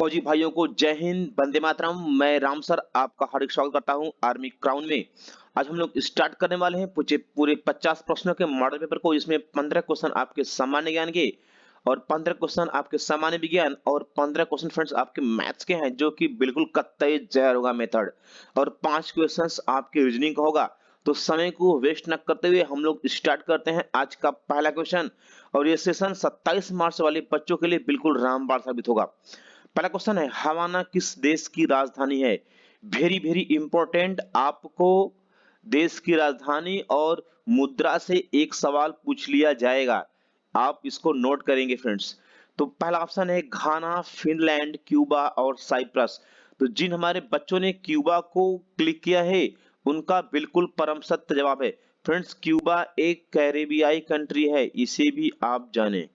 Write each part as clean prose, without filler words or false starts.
फौजी भाइयों को जय हिंद, वंदे मातरम। मैं राम सर आपका हार्दिक स्वागत करता हूं आर्मी क्राउन में। आज हम लोग स्टार्ट करने वाले हैं पूरे 50 प्रश्नों के मॉडल पेपर को। इसमें 15 क्वेश्चन आपके सामान्य ज्ञान के और 15 क्वेश्चन आपके सामान्य विज्ञान और 15 क्वेश्चन फ्रेंड्स आपके मैथ्स के हैं, जो कि बिल्कुल कतई जहर होगा मेथड, और 5 क्वेश्चंस आपके रीजनिंग का होगा। तो समय को वेस्ट न करते हुए हम लोग स्टार्ट करते हैं आज का पहला क्वेश्चन। और ये सेशन 27 मार्च वाले बच्चों के लिए बिल्कुल रामबाण साबित होगा। पहला क्वेश्चन है, हवाना किस देश की राजधानी है? Very very important. आपको देश की राजधानी और मुद्रा से एक सवाल पूछ लिया जाएगा, आप इसको नोट करेंगे फ्रेंड्स। तो पहला ऑप्शन है घाना, फिनलैंड, क्यूबा और साइप्रस। तो जिन हमारे बच्चों ने क्यूबा को क्लिक किया है उनका बिल्कुल परम सत्य जवाब है फ्रेंड्स, क्यूबा एक कैरेबियाई कंट्री है, इसे भी आप जाने।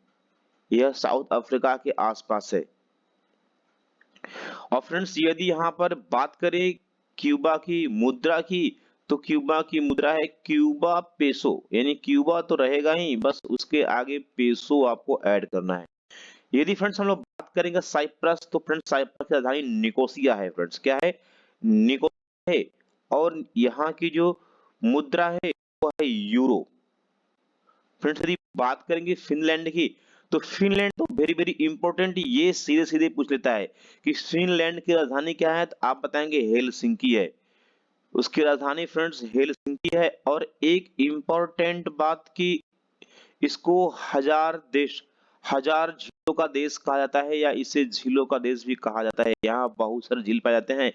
यह साउथ अफ्रीका के आसपास है। और फ्रेंड्स यदि यहाँ पर बात करें क्यूबा की मुद्रा की, तो क्यूबा की मुद्रा है क्यूबा पेसो, यानी क्यूबा तो रहेगा ही, बस उसके आगे पेसो आपको ऐड करना है। यदि फ्रेंड्स हम लोग बात करेंगे साइप्रस, तो फ्रेंड्स साइप्रस की राजधानी निकोसिया है। फ्रेंड्स क्या है? निकोसिया है। और यहाँ की जो मुद्रा है वो है यूरो। फ्रेंड्स यदि बात करेंगे फिनलैंड की, तो फिनलैंड तो वेरी वेरी इंपॉर्टेंट, ये सीधे सीधे पूछ लेता है कि फिनलैंड की राजधानी क्या है, तो आप बताएंगे हेलसिंकी है। उसकी राजधानी फ्रेंड्स हेलसिंकी है। और एक इंपॉर्टेंट बात की इसको हजार झीलों का देश कहा जाता है, या इसे झीलों का देश भी कहा जाता है। यहाँ बहुत सारे झील पाए जाते हैं।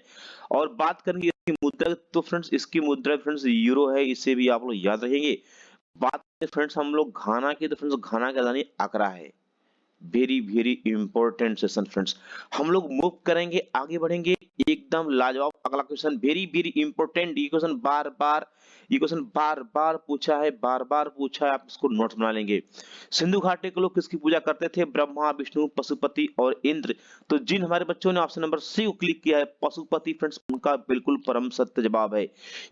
और बात करेंगे इसकी मुद्रा, तो फ्रेंड्स इसकी मुद्रा फ्रेंड्स यूरो है, इसे भी आप लोग याद रखेंगे। बात करें फ्रेंड्स हम लोग घाना की, तो फ्रेंड्स घाना की राजधानी अकरा है। Very very important session friends. हम लोग मूव करेंगे, आगे बढ़ेंगे, एकदम लाजवाब अगला क्वेश्चन, वेरी वेरी इंपॉर्टेंट। ये क्वेश्चन बार बार पूछा है, बार बार पूछा है, आप इसको नोट्स बना लेंगे। सिंधु घाटी के लोग किसकी पूजा करते थे? ब्रह्मा, विष्णु, पशुपति और इंद्र। तो जिन हमारे बच्चों ने ऑप्शन नंबर सी को क्लिक किया है पशुपति, फ्रेंड्स उनका बिल्कुल परम सत्य जवाब है।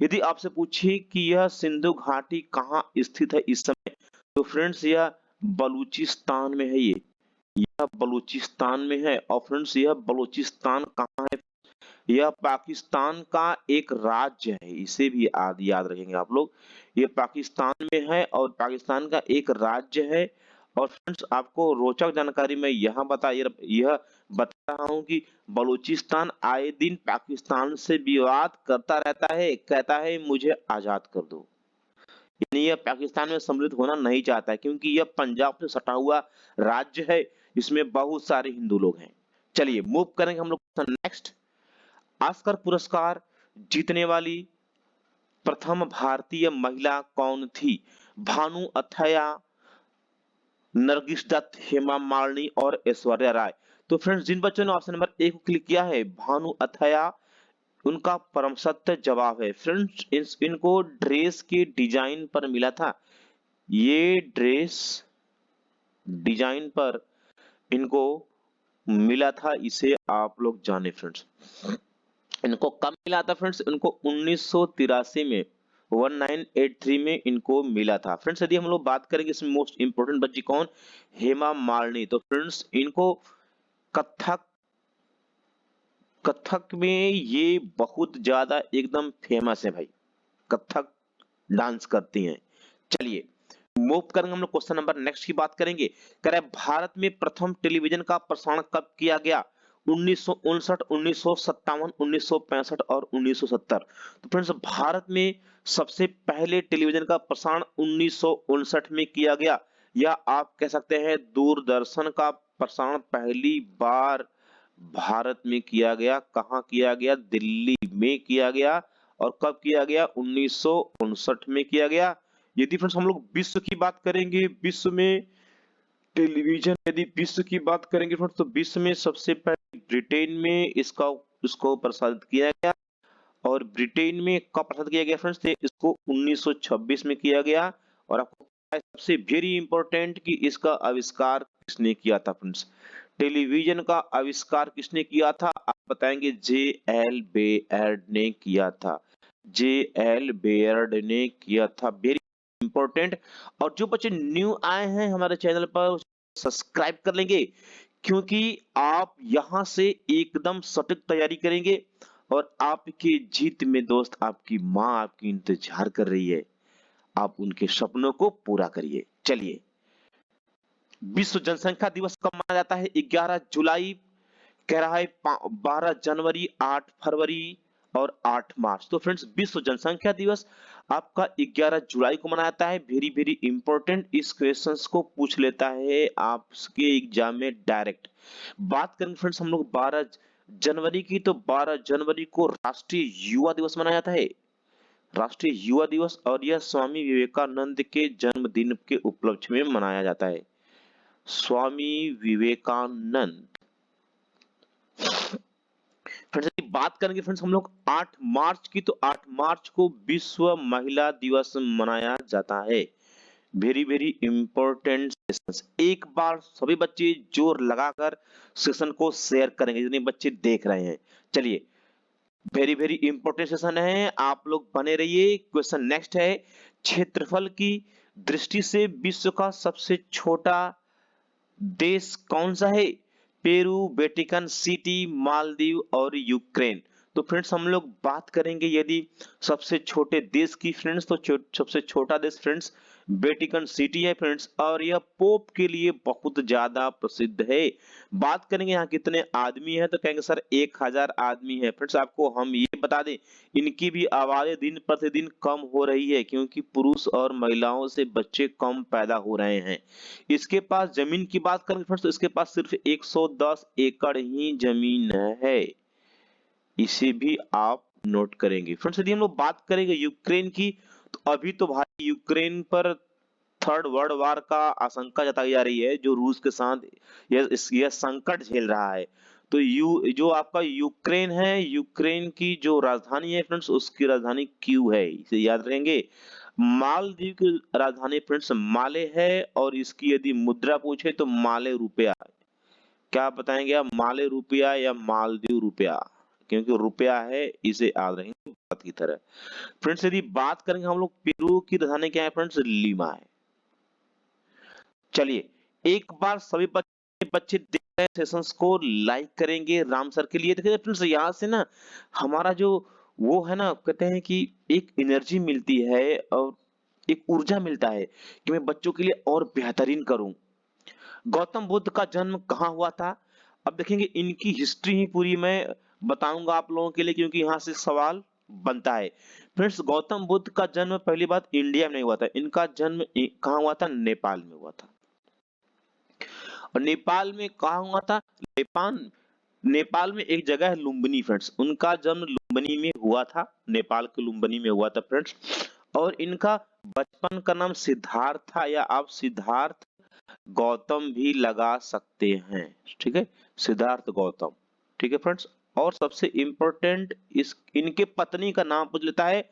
यदि आपसे पूछे कि यह सिंधु घाटी कहाँ स्थित है इस समय, तो फ्रेंड्स यह बलूचिस्तान में है। यह बलूचिस्तान में है। और फ्रेंड्स यह बलूचिस्तान कहाँ है? यह पाकिस्तान का एक राज्य है, इसे भी याद रखेंगे आप लोग। यह पाकिस्तान में है और पाकिस्तान का एक राज्य है। और फ्रेंड्स आपको रोचक जानकारी मैं यह बता रहा हूं कि बलूचिस्तान आए दिन पाकिस्तान से विवाद करता रहता है, कहता है मुझे आजाद कर दो। यानी यह पाकिस्तान में सम्मिलित होना नहीं चाहता है, क्योंकि यह पंजाब से सटा हुआ राज्य है, इसमें बहुत सारे हिंदू लोग हैं। चलिए मूव करेंगे हम लोग नेक्स्ट। ऑस्कर पुरस्कार जीतने वाली प्रथम भारतीय महिला कौन थी? भानु अथैया, नरगिस दत्त, हेमा मालिनी और ऐश्वर्या राय। तो फ्रेंड्स जिन बच्चों ने ऑप्शन नंबर ए को क्लिक किया है भानु अथैया, उनका परम सत्य जवाब है। फ्रेंड्स इनको ड्रेस के डिजाइन पर मिला था। ये ड्रेस डिजाइन पर इनको मिला था, इसे आप लोग जाने फ्रेंड्स। इनको कब मिला था फ्रेंड्स? इनको 1983 में 1983 में इनको मिला था। फ्रेंड्स यदि हम लोग बात करेंगे इसमें मोस्ट इंपोर्टेंट बच्ची कौन? हेमा मालिनी। तो फ्रेंड्स इनको कथक कथक में ये बहुत ज्यादा एकदम फेमस है भाई, कथक डांस करती हैं। चलिए मूव करेंगे हम लोग क्वेश्चन नंबर नेक्स्ट की बात करेंगे। कह रहा है भारत में प्रथम टेलीविजन का प्रसारण कब किया गया? 1959, 1957, 1965 और 1970। तो फ्रेंड्स भारत में सबसे पहले टेलीविजन का प्रसारण 1959 में किया गया, या आप कह सकते हैं दूरदर्शन का प्रसारण पहली बार भारत में किया गया। कहाँ किया गया? दिल्ली में किया गया। और कब किया गया? 1959 में किया गया। यदि फ्रेंड्स हम लोग विश्व की बात करेंगे, विश्व में टेलीविजन यदि विश्व की बात करेंगे फ्रेंड्स, तो विश्व में सबसे पहले ब्रिटेन में इसको प्रसारित किया गया। और ब्रिटेन में कब प्रसारित किया गया फ्रेंड्स? इसको 1926 में किया गया। और आपको पता है सबसे वेरी इंपॉर्टेंट कि इसका आविष्कार किसने किया था फ्रेंड्स? टेलीविजन का आविष्कार किसने किया था? आप बताएंगे जे.एल. बेयर्ड ने किया था। जे.एल. बेयर्ड ने किया था। Very important. और जो बच्चे न्यू आए हैं हमारे चैनल पर, सब्सक्राइब कर लेंगे, क्योंकि आप यहां से एकदम सटीक तैयारी करेंगे और आपके जीत में दोस्त आपकी माँ आपकी इंतजार कर रही है। आप उनके सपनों को पूरा करिए। चलिए, विश्व जनसंख्या दिवस कब मनाया जाता है? 11 जुलाई, कह रहा है 12 जनवरी, 8 फरवरी और 8 मार्च। तो फ्रेंड्स, विश्व जनसंख्या दिवस आपका 11 जुलाई को मनाया जाता है। वेरी वेरी इंपॉर्टेंट, इस क्वेश्चंस को पूछ लेता है आपके एग्जाम में डायरेक्ट। बात करें फ्रेंड्स हम लोग 12 जनवरी की, तो 12 जनवरी को राष्ट्रीय युवा दिवस मनाया जाता है। राष्ट्रीय युवा दिवस, और यह स्वामी विवेकानंद के जन्मदिन के उपलक्ष्य में मनाया जाता है। स्वामी विवेकानंद। फ्रेंड्स यदि बात करेंगे फ्रेंड्स हम लोग 8 मार्च की, तो 8 मार्च को विश्व महिला दिवस मनाया जाता है। Very very important sessions. एक बार सभी बच्चे जोर लगाकर सेशन को शेयर करेंगे जितने बच्चे देख रहे हैं। चलिए, वेरी वेरी इंपॉर्टेंट सेशन है, आप लोग बने रहिए। क्वेश्चन नेक्स्ट है, क्षेत्रफल की दृष्टि से विश्व का सबसे छोटा देश कौन सा है? पेरू, वेटिकन सिटी, मालदीव और यूक्रेन। तो फ्रेंड्स हम लोग बात करेंगे यदि सबसे छोटे देश की फ्रेंड्स, तो सबसे छोटा देश फ्रेंड्स वेटिकन सिटी है फ्रेंड्स, और यह पोप के लिए बहुत ज्यादा प्रसिद्ध है। बात करेंगे यहाँ कितने आदमी हैं, तो कहेंगे सर 1000 आदमी है। फ्रेंड्स आपको हम ये बता दें, इनकी भी आबादी दिन प्रतिदिन कम हो रही है, क्योंकि पुरुष और महिलाओं से बच्चे कम पैदा हो रहे हैं। इसके पास जमीन की बात करें फ्रेंड्स, तो इसके पास सिर्फ 110 एकड़ ही जमीन है। इसे भी आप नोट करेंगे। फ्रेंड्स यदि हम लोग बात करेंगे यूक्रेन की, तो अभी तो भाई यूक्रेन पर थर्ड वर्ल्ड वार का आशंका जताई जा रही है, जो रूस के साथ यह संकट झेल रहा है। तो जो आपका यूक्रेन है, यूक्रेन की जो राजधानी है फ्रेंड्स, उसकी राजधानी क्यू है, इसे याद रखेंगे। मालदीव की राजधानी फ्रेंड्स माले है, और इसकी यदि मुद्रा पूछे तो माले रुपया। क्या बताएंगे आप, माले रुपया या मालदीव रुपया? क्योंकि रुपया है, इसे याद रखेंगे बात की तरह। फ्रेंड्स यदि बात करेंगे हम लोग, पेरू की राजधानी क्या है फ्रेंड्स? लीमा है। चलिए, एक बार सभी बच्चे बच्चे देख रहे सेशंस को लाइक करेंगे राम सर के लिए। देखिए फ्रेंड्स, यहाँ से ना हमारा जो वो है ना, कहते हैं कि एक एनर्जी मिलती है और एक ऊर्जा मिलता है कि मैं बच्चों के लिए और बेहतरीन करूं। गौतम बुद्ध का जन्म कहाँ हुआ था? अब देखेंगे इनकी हिस्ट्री ही पूरी मैं बताऊंगा आप लोगों के लिए, क्योंकि यहाँ से सवाल बनता है। फ्रेंड्स गौतम बुद्ध का जन्म पहली बात इंडिया में नहीं हुआ था, इनका जन्म कहाँ हुआ था? नेपाल में हुआ था। और नेपाल में कहा हुआ था? नेपाल नेपाल में एक जगह है लुम्बिनी फ्रेंड्स, उनका जन्म लुम्बिनी में हुआ था, नेपाल के लुम्बिनी में हुआ था फ्रेंड्स। और इनका बचपन का नाम सिद्धार्थ था, या आप सिद्धार्थ गौतम भी लगा सकते हैं। ठीक है, सिद्धार्थ गौतम। ठीक है फ्रेंड्स, और सबसे इंपॉर्टेंट इस इनके पत्नी का नाम पूछ लेता है,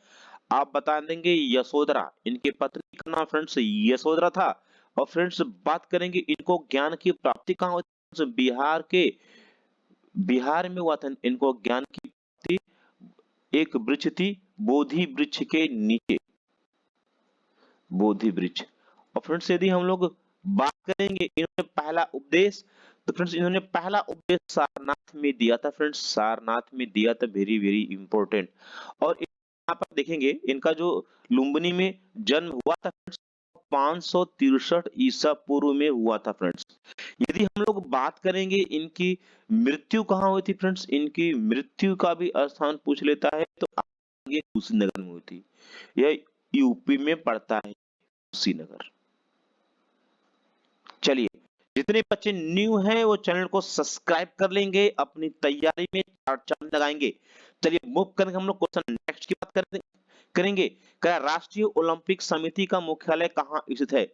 आप बता देंगे यशोधरा। इनके पत्नी का नाम फ्रेंड्स यशोधरा था। और फ्रेंड्स बात करेंगे इनको ज्ञान की प्राप्ति कहाँ होती है? बिहार में हुआ था इनको ज्ञान की प्राप्ति। एक वृक्ष थी, बोधि वृक्ष के नीचे, बोधि वृक्ष। और फ्रेंड्स यदि हम लोग बात करेंगे इन्होंने पहला उपदेश, तो फ्रेंड्स इन्होंने पहला उपदेश सारनाथ में दिया था फ्रेंड्स, सारनाथ में दिया था। Very very important. और यहाँ पर देखेंगे इनका जो लुम्बिनी में जन्म हुआ था फ्रेंड्स, 563 ईसा पूर्व में हुआ था फ्रेंड्स। यदि हम लोग बात करेंगे इनकी मृत्यु कहाँ हुई थी फ्रेंड्स, इनकी मृत्यु का भी स्थान पूछ लेता है, तो ये कुशीनगर में हुई थी। यह यूपी में पड़ता है, कुशीनगर। चलिए, जितने बच्चे न्यू हैं वो चैनल को सब्सक्राइब कर लेंगे, अपनी तैयारी में चार चांद लगाएंगे। चलिए मूव करेंगे हम लोग क्वेश्चन नेक्स्ट की बात करेंगे। क्या राष्ट्रीय ओलंपिक समिति का मुख्यालय कहाँ स्थित है?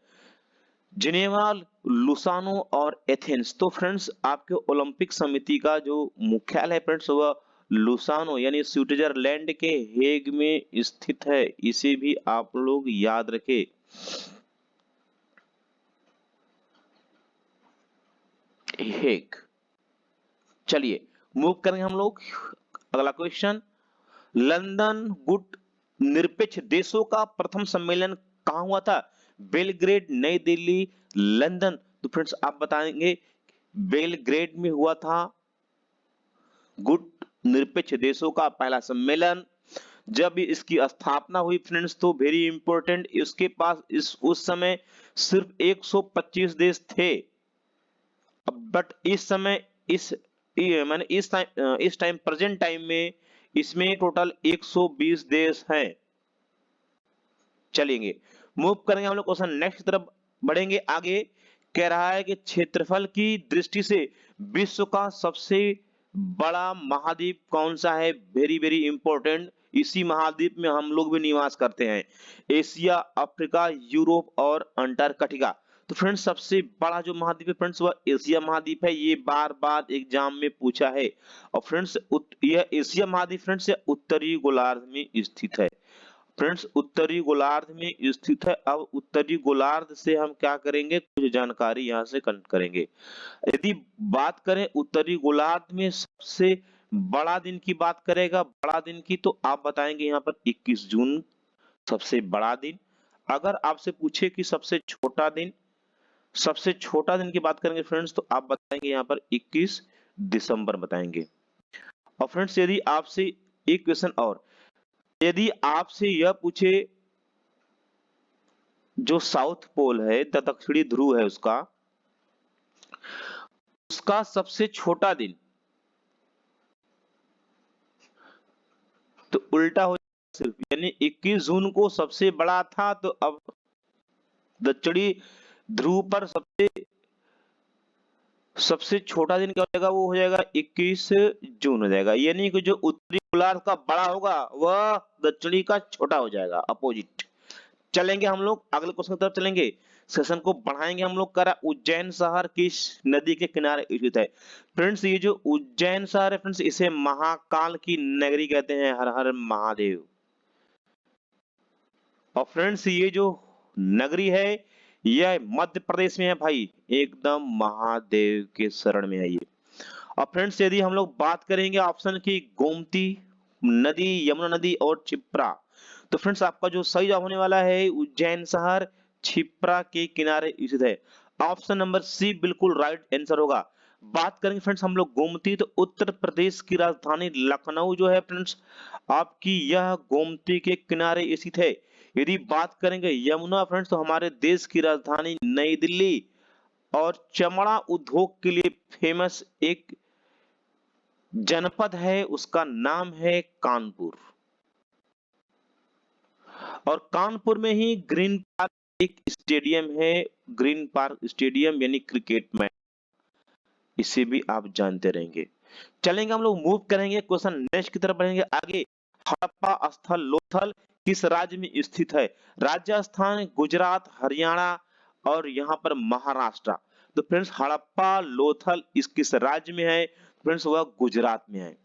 जिनेवा, लुसानो और एथेंस। तो फ्रेंड्स आपके ओलंपिक समिति का जो मुख्यालय है फ्रेंड्स, वह लुसानो यानी स्विट्जरलैंड के हेग में स्थित है। इसे भी आप लोग याद रखें। हेग। चलिए मूव करेंगे हम लोग अगला क्वेश्चन। लंदन गुट निरपेक्ष देशों का प्रथम सम्मेलन कहां हुआ था? बेलग्रेड, नई दिल्ली, लंदन। तो फ्रेंड्स आप बताएंगे बेलग्रेड में हुआ था गुट निरपेक्ष देशों का पहला सम्मेलन। जब इसकी स्थापना हुई फ्रेंड्स तो वेरी इंपॉर्टेंट, इसके पास उस समय सिर्फ 125 देश थे, बट इस समय माने इस टाइम प्रेजेंट टाइम में इसमें टोटल 120 देश हैं। चलेंगे, मूव करेंगे हम लोग क्वेश्चन नेक्स्ट तरफ बढ़ेंगे आगे। कह रहा है कि क्षेत्रफल की दृष्टि से विश्व का सबसे बड़ा महाद्वीप कौन सा है? वेरी वेरी इंपॉर्टेंट, इसी महाद्वीप में हम लोग भी निवास करते हैं, एशिया, अफ्रीका, यूरोप और अंटार्कटिका। तो फ्रेंड्स सबसे बड़ा जो महाद्वीप है फ्रेंड्स वह एशिया महाद्वीप है, ये बार बार एग्जाम में पूछा है। और फ्रेंड्स यह एशिया महाद्वीप फ्रेंड्स उत्तरी गोलार्ध में स्थित है। फ्रेंड्स उत्तरी गोलार्ध में स्थित है। अब उत्तरी गोलार्ध से हम क्या करेंगे, कुछ जानकारी यहाँ से कलेक्ट करेंगे। यदि बात करें उत्तरी गोलार्ध में सबसे बड़ा दिन की बात करेगा, बड़ा दिन की, तो आप बताएंगे यहाँ पर 21 जून सबसे बड़ा दिन। अगर आपसे पूछे कि सबसे छोटा दिन, सबसे छोटा दिन की बात करेंगे फ्रेंड्स तो आप बताएंगे यहाँ पर 21 दिसंबर बताएंगे। और फ्रेंड्स यदि आपसे एक क्वेश्चन और, यदि आपसे यह पूछे जो साउथ पोल है, दक्षिणी ध्रुव है, उसका सबसे छोटा दिन, तो उल्टा हो सिर्फ, यानी 21 जून को सबसे बड़ा था, तो अब दक्षिणी ध्रुव पर सबसे छोटा दिन क्या हो जाएगा, वो हो जाएगा 21 जून हो जाएगा। यानी कि जो उत्तरी गोलार्ध का बड़ा होगा वह दक्षिणी का छोटा हो जाएगा, अपोजिट। चलेंगे हम लोग अगले क्वेश्चन की तरफ चलेंगे, सेशन को बढ़ाएंगे हम लोग। करा उज्जैन शहर किस नदी के किनारे स्थित है? फ्रेंड्स ये जो उज्जैन शहर है फ्रेंड्स, इसे महाकाल की नगरी कहते हैं, हर हर महादेव। और फ्रेंड्स ये जो नगरी है यह मध्य प्रदेश में है भाई, एकदम महादेव के शरण में है ये। और फ्रेंड्स यदि हम लोग बात करेंगे ऑप्शन की, गोमती नदी, यमुना नदी और क्षिप्रा, तो फ्रेंड्स आपका जो सही जवाब होने वाला है उज्जैन शहर क्षिप्रा के किनारे स्थित है। ऑप्शन नंबर सी बिल्कुल राइट आंसर होगा। बात करेंगे फ्रेंड्स हम लोग गोमती, तो उत्तर प्रदेश की राजधानी लखनऊ जो है फ्रेंड्स आपकी यह गोमती के किनारे स्थित है। यदि बात करेंगे यमुना फ्रेंड्स, तो हमारे देश की राजधानी नई दिल्ली और चमड़ा उद्योग के लिए फेमस एक जनपद है, उसका नाम है कानपुर। और कानपुर में ही ग्रीन पार्क एक स्टेडियम है, ग्रीन पार्क स्टेडियम यानी क्रिकेट मैच, इसे भी आप जानते रहेंगे। चलेंगे हम लोग मूव करेंगे क्वेश्चन नेक्स्ट की तरफ बढ़ेंगे आगे। हड़प्पा स्थल लोथल किस राज्य में स्थित है? राजस्थान, गुजरात, हरियाणा और यहाँ पर महाराष्ट्र। तो फ्रेंड्स हड़प्पा लोथल इस किस राज्य में है? फ्रेंड्स वह गुजरात में है।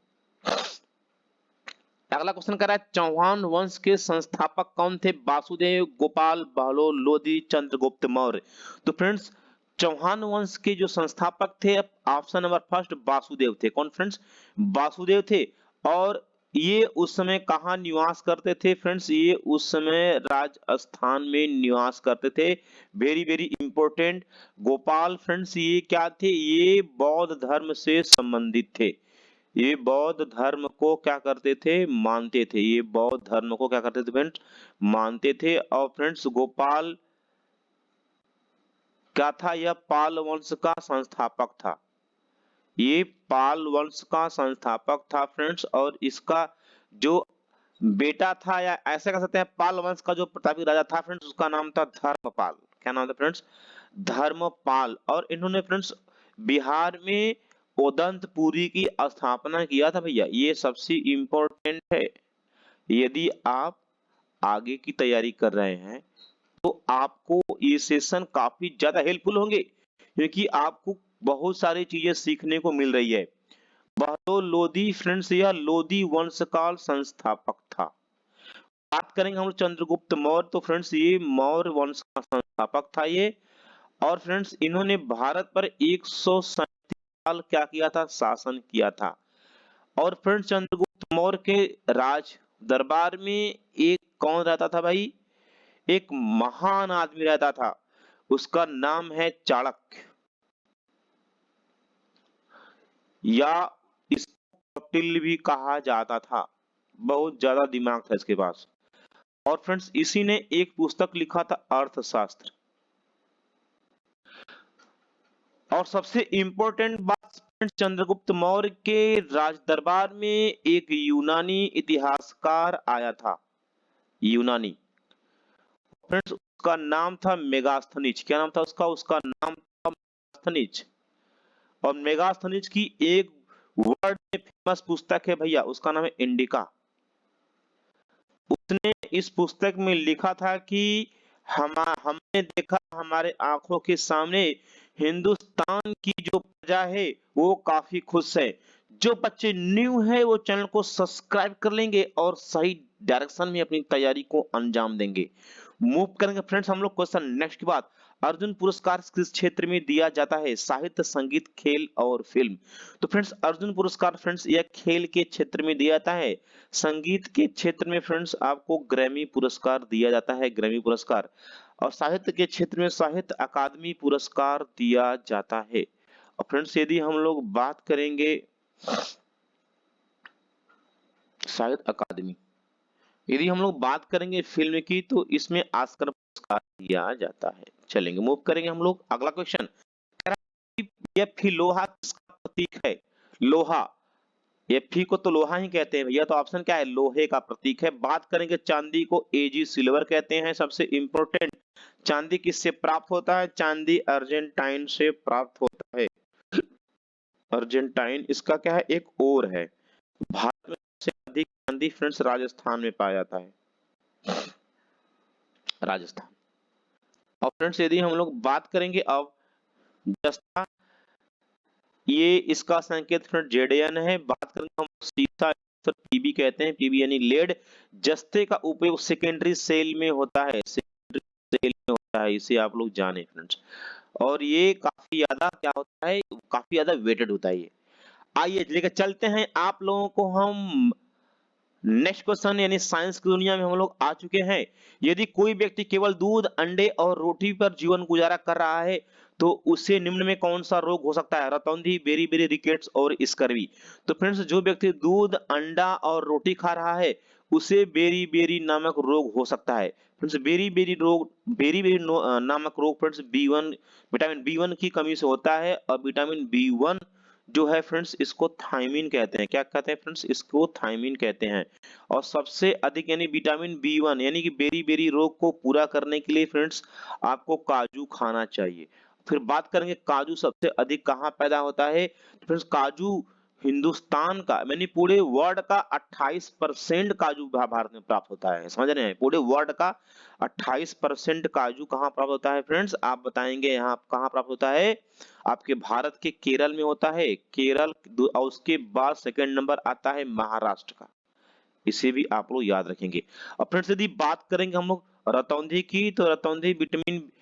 अगला क्वेश्चन कर रहा है चौहान वंश के संस्थापक कौन थे? वासुदेव, गोपाल, बहलोल, लोधी, चंद्रगुप्त मौर्य। तो फ्रेंड्स चौहान वंश के जो संस्थापक थे, ऑप्शन नंबर फर्स्ट वासुदेव थे। कौन फ्रेंड्स? वासुदेव थे। और ये उस समय कहाँ निवास करते थे फ्रेंड्स? ये उस समय राजस्थान में निवास करते थे। Very very important. Gopal friends ये क्या थे? ये बौद्ध धर्म से संबंधित थे। ये बौद्ध धर्म को क्या करते थे? मानते थे। ये बौद्ध धर्म को क्या करते थे फ्रेंड्स? मानते थे। और फ्रेंड्स गोपाल क्या था? यह पाल वंश का संस्थापक था। ये पाल वंश का संस्थापक था फ्रेंड्स। और इसका जो बेटा था, या ऐसे कह सकते हैं पाल वंश का जो प्रतापी राजा था फ्रेंड्स, उसका नाम था धर्मपाल। क्या नाम था फ्रेंड्स? धर्मपाल। और इन्होंने फ्रेंड्स बिहार में उदंतपुरी की स्थापना किया था भैया, ये सबसे इंपॉर्टेंट है। यदि आप आगे की तैयारी कर रहे हैं तो आपको ये सेशन काफी ज्यादा हेल्पफुल होंगे, क्योंकि आपको बहुत सारी चीजें सीखने को मिल रही है। बहलोल लोधी फ्रेंड्स यह लोधी वंश का संस्थापक था। बात करेंगे हम लोग चंद्रगुप्त मौर्य, तो फ्रेंड्स ये मौर्य वंश का संस्थापक था ये। और फ्रेंड्स इन्होंने भारत पर 137 साल क्या किया था? शासन किया था। और फ्रेंड्स चंद्रगुप्त मौर्य के राज दरबार में एक कौन रहता था भाई? एक महान आदमी रहता था, उसका नाम है चाणक्य। या इसको कौटिल्य भी कहा जाता था। बहुत ज्यादा दिमाग था इसके पास। और फ्रेंड्स इसी ने एक पुस्तक लिखा था अर्थशास्त्र। और सबसे इंपॉर्टेंट बात फ्रेंड्स, चंद्रगुप्त मौर्य के राज दरबार में एक यूनानी इतिहासकार आया था। यूनानी फ्रेंड्स, उसका नाम था मेगास्थनीज। क्या नाम था उसका? उसका नाम था मेगास्थनीज। और मेगास्थनीज की एक वर्ल्ड में फेमस पुस्तक है भैया, उसका नाम है इंडिका। उसने इस पुस्तक में लिखा था कि हमने देखा हमारे आंखों के सामने हिंदुस्तान की जो प्रजा है वो काफी खुश है। जो बच्चे न्यू है वो चैनल को सब्सक्राइब कर लेंगे और सही डायरेक्शन में अपनी तैयारी को अंजाम देंगे। मूव करेंगे फ्रेंड्स हम लोग क्वेश्चन नेक्स्ट की बात। अर्जुन पुरस्कार किस क्षेत्र में दिया जाता है? साहित्य, संगीत, खेल और फिल्म। तो फ्रेंड्स अर्जुन पुरस्कार फ्रेंड्स यह खेल के क्षेत्र में दिया जाता है। संगीत के क्षेत्र में फ्रेंड्स आपको ग्रैमी पुरस्कार दिया जाता है, ग्रैमी पुरस्कार। और साहित्य के क्षेत्र में साहित्य अकादमी पुरस्कार दिया जाता है। और फ्रेंड्स यदि हम लोग बात करेंगे साहित्य अकादमी, यदि हम लोग बात करेंगे फिल्म की, तो इसमें ऑस्कर पुरस्कार दिया जाता है। चलेंगे मूव करेंगे हम लोग अगला क्वेश्चन। यह फी लोहा किसका प्रतीक है? लोहा, ये फी को तो लोहा ही कहते हैं भैया, तो ऑप्शन क्या है? लोहे का प्रतीक है। बात करेंगे चांदी को एजी सिल्वर कहते हैं। सबसे इंपॉर्टेंट, चांदी किससे प्राप्त होता है? चांदी अर्जेंटाइन से प्राप्त होता है। अर्जेंटाइन इसका क्या है? एक और है। भारत में सबसे अधिक चांदी फ्रेंड्स राजस्थान में पाया जाता है, राजस्थान। और फ्रेंड्स यदि हम लोग बात करेंगे अब जस्ता, ये इसका संकेत फ्रेंड जेडन है। बात करेंगे हम सीसा, पीबी कहते हैं, पीबी यानी लेड। जस्ते का उपयोग सेकेंडरी सेल में होता है, सेकेंडरी सेल में होता है, इसे आप लोग जाने फ्रेंड्स। और ये काफी ज्यादा क्या होता है? काफी ज्यादा वेटेड होता है ये। आइए लेकर चलते हैं आप लोगों को हम नेक्स्ट क्वेश्चन, यानी साइंस की दुनिया में हम लोग आ चुके हैं। यदि कोई व्यक्ति केवल दूध, अंडे और रोटी पर जीवन गुजारा कर रहा है तो उसे निम्न में कौन सा रोग हो सकता है? रतौंधी, बेरी-बेरी, रिकेट्स और स्कर्वी। तो फ्रेंड्स जो व्यक्ति दूध, अंडा और रोटी खा रहा है उसे बेरी-बेरी नामक रोग हो सकता है। फ्रेंड्स बेरी-बेरी रोग, बेरी-बेरी नामक रोग फ्रेंड्स बी1, विटामिन बी1 की कमी से होता है। और विटामिन बी1 जो है फ्रेंड्स इसको थायमीन कहते हैं। क्या कहते हैं फ्रेंड्स? इसको थायमीन कहते हैं। और सबसे अधिक यानी विटामिन बी1 यानी कि बेरी-बेरी रोग को पूरा करने के लिए फ्रेंड्स आपको काजू खाना चाहिए। फिर बात करेंगे काजू सबसे अधिक कहाँ पैदा होता है? फ्रेंड्स काजू हिंदुस्तान का यानी पूरे वर्ल्ड का 28% काजू भारत में प्राप्त होता है। समझ रहे हैं? पूरे वर्ल्ड का 28% काजू कहाँ प्राप्त होता है फ्रेंड्स? आप बताएंगे यहाँ कहाँ प्राप्त होता है? आपके भारत के केरल में होता है, केरल। और उसके बाद सेकंड नंबर आता है महाराष्ट्र का। इसे भी आप लोग याद रखेंगे। और फ्रेंड्स यदि बात करेंगे हम लोग रतौंधी की, तो रतौंधी विटामिन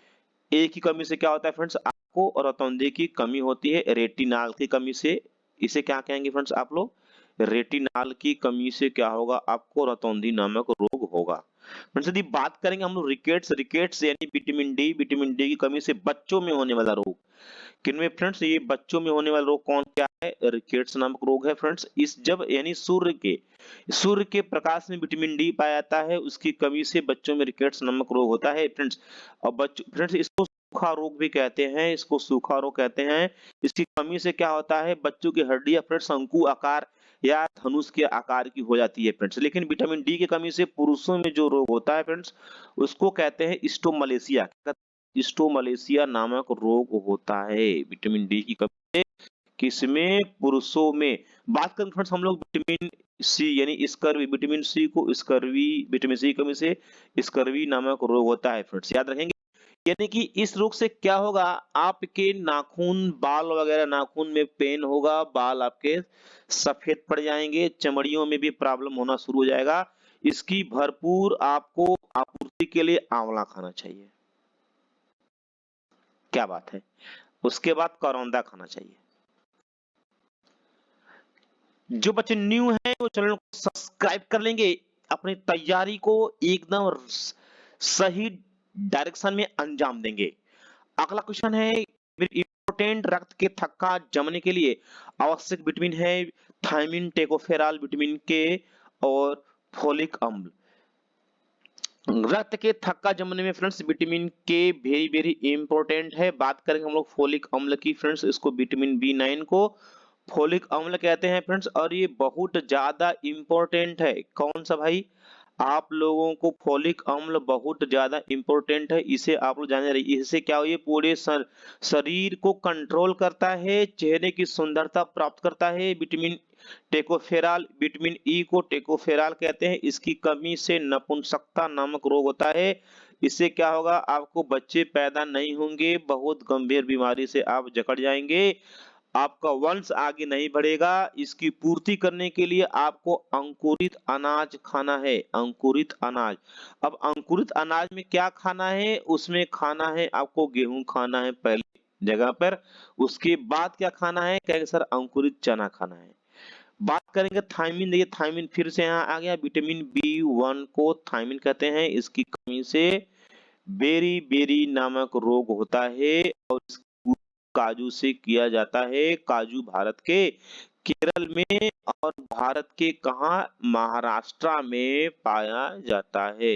ए की कमी से क्या होता है फ्रेंड्स? आपको रतौंधी की कमी होती है रेटिनाल की कमी से। इसे क्या कहेंगे फ्रेंड्स आप लोग? रेटिनाल की कमी से क्या होगा? आपको रतौंधी नामक रोग होगा। फ्रेंड्स यदि बात करेंगे हम लोग रिकेट्स, रिकेट्स यानी विटामिन डी की कमी से बच्चों में होने वाला रोग। किनमें फ्रेंड्स? ये बच्चों में होने वाला रोग कौन क्या है? रिकेट्स नामक रोग है फ्रेंड्स। इस जब यानी सूर्य के प्रकाश में विटामिन डी पाया जाता है, उसकी कमी से बच्चों में रिकेट्स नामक रोग होता है फ्रेंड्स। और बच्चों फ्रेंड्स इसको सूखा रोग भी कहते हैं, इसको सूखा रोग कहते हैं। इसकी कमी से क्या होता है? बच्चों की हड्डियां फ्रेंड्स शंकु आकार या धनुष के आकार की हो जाती है फ्रेंड्स। लेकिन विटामिन डी की कमी से पुरुषों में जो रोग होता है फ्रेंड्स उसको कहते हैं स्टोमलेशिया। स्टोमलेशिया नामक रोग होता है विटामिन डी की कमी से। किसमें? पुरुषों में। बात करें फ्रेंड्स हम लोग विटामिन सी यानी स्कर्वी, विटामिन सी को स्कर्वी, विटामिन सी की कमी से स्कर्वी नामक रोग होता है फ्रेंड्स, याद रखेंगे। यानी कि इस रोग से क्या होगा? आपके नाखून, बाल वगैरह, नाखून में पेन होगा, बाल आपके सफेद पड़ जाएंगे, चमड़ियों में भी प्रॉब्लम होना शुरू हो जाएगा। इसकी भरपूर आपको आपूर्ति के लिए आंवला खाना चाहिए। क्या बात है? उसके बाद करौंदा खाना चाहिए। जो बच्चे न्यू हैं वो चैनल को सब्सक्राइब कर लेंगे, अपनी तैयारी को एकदम सही डायरेक्शन में अंजाम देंगे। अगला क्वेश्चन है, इम्पोर्टेंट रक्त के थक्का जमने के लिए आवश्यक विटामिन है थायमिन, टेकोफेरॉल, विटामिन के और फोलिक अम्ल। रक्त के थक्का जमने में फ्रेंड्स विटामिन के वेरी वेरी इंपॉर्टेंट है। बात करेंगे हम लोग फोलिक अम्ल की फ्रेंड्स, इसको विटामिन बी9 को फोलिक अम्ल कहते हैं फ्रेंड्स, और ये बहुत ज्यादा इंपॉर्टेंट है। कौन सा भाई? आप लोगों को फोलिक अम्ल बहुत ज्यादा इंपॉर्टेंट है, इसे आप लोग जाने रहिए। इससे क्या हो, ये पूरे शरीर को कंट्रोल करता है, चेहरे की सुंदरता प्राप्त करता है। विटामिन टेकोफेरॉल, विटामिन ई को टेकोफेरॉल कहते हैं, इसकी कमी से नपुंसकता नामक रोग होता है। इससे क्या होगा, आपको बच्चे पैदा नहीं होंगे, बहुत गंभीर बीमारी से आप जकड़ जाएंगे, आपका वंश आगे नहीं बढ़ेगा। इसकी पूर्ति करने के लिए आपको अंकुरित अनाज खाना है, अंकुरित अनाज। अब अंकुरित अनाज में क्या खाना है? उसमें खाना है आपको गेहूं खाना है पहली जगह पर, उसके बाद क्या खाना है? कहेंगे सर अंकुरित चना खाना है। बात करेंगे थायमिन, देखिए थायमिन फिर से यहाँ आ गया, विटामिन बी1 को थायमिन कहते हैं, इसकी कमी से बेरी बेरी नामक रोग होता है, और काजू से किया जाता है। काजू भारत के केरल में और भारत के कहा, महाराष्ट्र में पाया जाता है,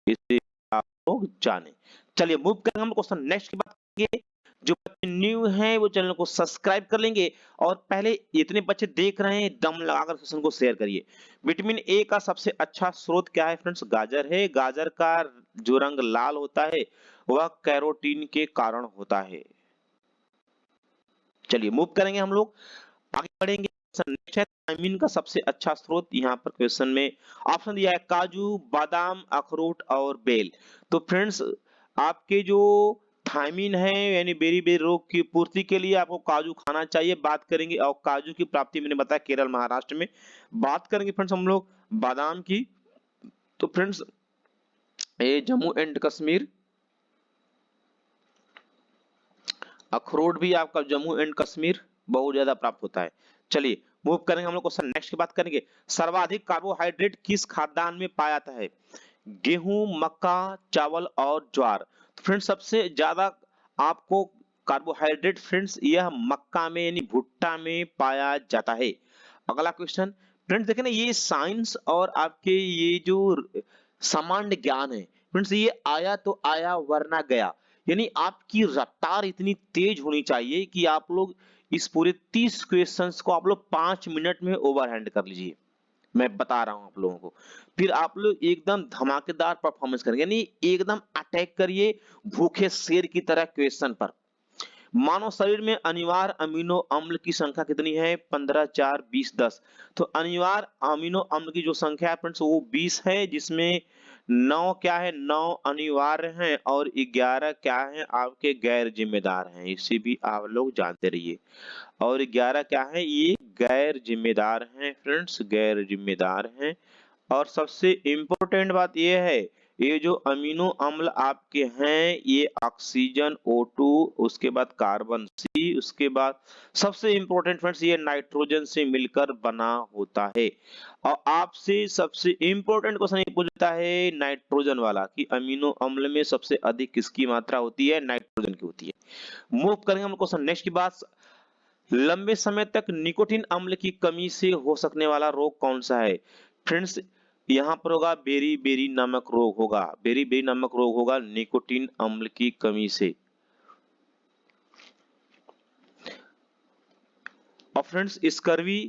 इसे आप लोग जाने। चलिए मूव करेंगे हम क्वेश्चन नेक्स्ट की बात करेंगे। जो बच्चे न्यू हैं वो चैनल को सब्सक्राइब कर लेंगे, और पहले इतने बच्चे देख रहे हैं दम लगाकर क्वेश्चन को शेयर करिए। विटामिन ए का सबसे अच्छा स्रोत क्या है फ्रेंड्स? गाजर है। गाजर का जो रंग लाल होता है वह कैरोटीन के कारण होता है। चलिए मूव करेंगे हम लोग, आगे बढ़ेंगे। नेक्स्ट है थायमिन का सबसे अच्छा स्रोत, यहाँ पर क्वेश्चन में ऑप्शन दिया है काजू, बादाम, अखरोट और बेल। तो फ्रेंड्स आपके जो थायमिन है यानी बेरी बेरी रोग की पूर्ति के लिए आपको काजू खाना चाहिए। बात करेंगे, और काजू की प्राप्ति मैंने बताया केरल महाराष्ट्र में। बात करेंगे फ्रेंड्स हम लोग बादाम की, तो फ्रेंड्स ये जम्मू एंड कश्मीर। अखरोट भी आपका जम्मू एंड कश्मीर बहुत ज्यादा प्राप्त होता है। चलिए मूव करेंगे हम लोग क्वेश्चन नेक्स्ट की बात करेंगे। सर्वाधिक कार्बोहाइड्रेट किस खाद्यान्न में पाया जाता है? गेहूं, मक्का, चावल और ज्वार। फ्रेंड्स सबसे ज्यादा आपको कार्बोहाइड्रेट फ्रेंड्स यह मक्का में यानी भुट्टा में पाया जाता है। अगला क्वेश्चन फ्रेंड्स देखें ना, ये साइंस और आपके ये जो सामान्य ज्ञान है फ्रेंड्स, ये आया तो आया वरना गया, यानी आपकी रफ्तार इतनी तेज होनी चाहिए कि आप लोग इस पूरे 30 क्वेश्चंस को आप लोग 5 मिनट में ओवरहैंड कर लीजिए। मैं बता रहा हूं आप लोगों को, फिर आप लोग एकदम धमाकेदार परफॉर्मेंस करेंगे, यानी एकदम अटैक करिए भूखे शेर की तरह क्वेश्चन पर। मानव शरीर में अनिवार्य अमीनो अम्ल की संख्या कितनी है? 15, 4, 20, 10। तो अनिवार्य अमीनो अम्ल की जो संख्या है फ्रेंड्स वो 20 है, जिसमें 9 क्या है? 9 अनिवार्य हैं और 11 क्या है? आपके गैर जिम्मेदार हैं, इसे भी आप लोग जानते रहिए। और 11 क्या है? ये गैर जिम्मेदार हैं फ्रेंड्स, गैर जिम्मेदार हैं। और सबसे इंपॉर्टेंट बात यह है, ये जो अमीनो अम्ल आपके हैं ये ऑक्सीजन O2, उसके बाद कार्बन C, उसके बाद सबसे इंपॉर्टेंट फ्रेंड्स ये नाइट्रोजन से मिलकर बना होता है। और आपसे सबसे इंपॉर्टेंट क्वेश्चन ये पूछता है नाइट्रोजन वाला कि अमीनो अम्ल में सबसे अधिक किसकी मात्रा होती है? नाइट्रोजन की होती है। मूव करेंगे हम क्वेश्चन नेक्स्ट की बात। लंबे समय तक निकोटीन अम्ल की कमी से हो सकने वाला रोग कौन सा है? फ्रेंड्स यहाँ पर होगा बेरी बेरी नामक रोग होगा, बेरी बेरी नामक रोग होगा निकोटीन अम्ल की कमी से। और फ्रेंड्स स्कर्वी,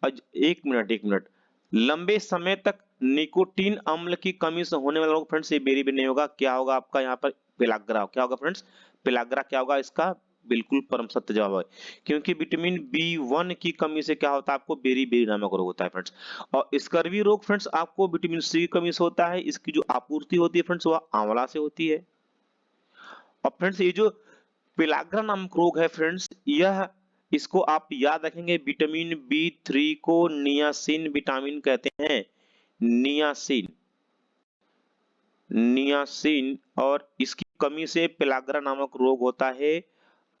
एक मिनट, लंबे समय तक निकोटीन अम्ल की कमी से होने वाला रोग फ्रेंड्स ये बेरी बेरी नहीं होगा, क्या होगा आपका यहाँ पर? पेलाग्रा। क्या होगा फ्रेंड्स? पेलाग्रा क्या होगा इसका? बिल्कुल परम सत्य जवाब है, क्योंकि विटामिन बी1 की कमी से क्या होता है? आपको बेरी बेरी नामक रोग होता है फ्रेंड्स। और स्कर्वी रोग फ्रेंड्स आपको विटामिन सी की कमी से होता है, इसकी जो आपूर्ति होती है फ्रेंड्स वह आंवला से होती है। और फ्रेंड्स ये जो पेलाग्रा नामक रोग है फ्रेंड्स, यह इसको आप याद रखेंगे, विटामिन बी3 को नियासिन विटामिन कहते हैं, नियासिन, नियासिन, और इसकी कमी से पेलाग्रा नामक रोग होता है।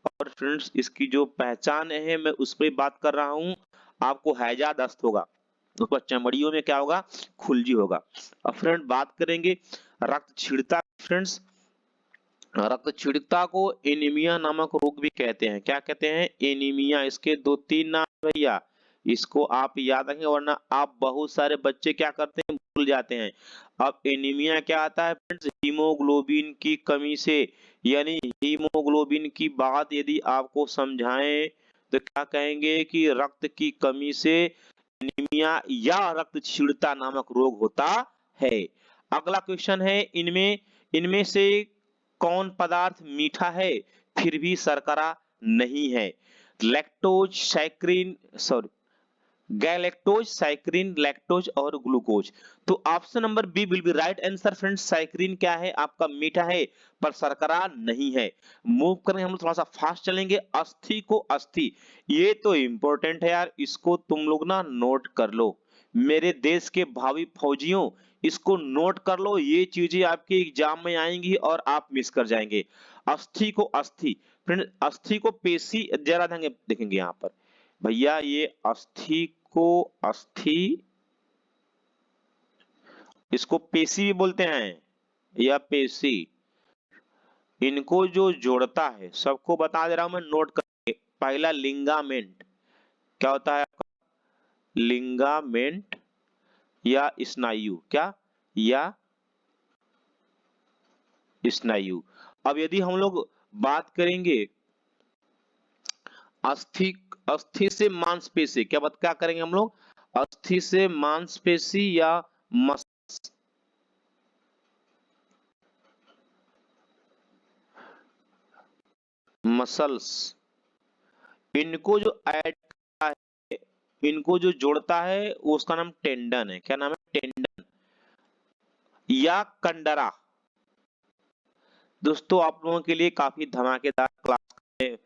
और फ्रेंड्स इसकी जो पहचान है मैं उस पर बात कर रहा हूं, आपको हैजा दस्त होगा, उसपर चमड़ियों में क्या होगा? खुलजी होगा। अब फ्रेंड बात करेंगे रक्त क्षीणता फ्रेंड्स, रक्तक्षीणता को एनीमिया नामक रोग भी कहते हैं। क्या कहते हैं? एनीमिया। इसके दो तीन नाम है भैया, इसको आप याद रखेंगे, वरना आप बहुत सारे बच्चे क्या करते हैं, भूल जाते हैं। अब एनीमिया क्या आता है फ्रेंड्स? हीमोग्लोबिन की कमी से, यानी हीमोग्लोबिन की बात यदि आपको समझाएं तो क्या कहेंगे कि रक्त की कमी से एनीमिया या रक्तक्षीणता नामक रोग होता है। अगला क्वेश्चन है, इनमें इनमें से कौन पदार्थ मीठा है फिर भी शर्करा नहीं है? Lactose, saccharin, sorry, galactose, saccharin, lactose और ग्लूकोज। तो option number B will be right answer friends. Saccharin क्या है? आपका मीठा है पर शर्करा नहीं है। मूव करेंगे हम लोग, थोड़ा सा फास्ट चलेंगे। अस्थि को अस्थि, ये तो इंपॉर्टेंट है यार, इसको तुम लोग ना नोट कर लो। मेरे देश के भावी फौजियों, इसको नोट कर लो, ये चीजें आपके एग्जाम में आएंगी और आप मिस कर जाएंगे। अस्थि को अस्थि, फ्रेंड अस्थि को पेशी, जरा देखेंगे यहाँ पर भैया, ये अस्थि को अस्थि, इसको पेशी भी बोलते हैं या पेशी। इनको जो जोड़ता है, सबको बता दे रहा हूं मैं, नोट करके। पहला लिंगामेंट, क्या होता है आपका? लिंगामेंट या स्नायु, क्या? या स्नायु। अब यदि हम लोग बात करेंगे अस्थि, अस्थि से मांसपेशी, क्या करेंगे हम लोग? अस्थि से मांसपेशी या मसल्स, इनको जो ऐड करता है, इनको जो जोड़ता है, उसका नाम टेंडन है। क्या नाम है? टेंडन या कंडरा। दोस्तों आप लोगों के लिए काफी धमाकेदार क्लास में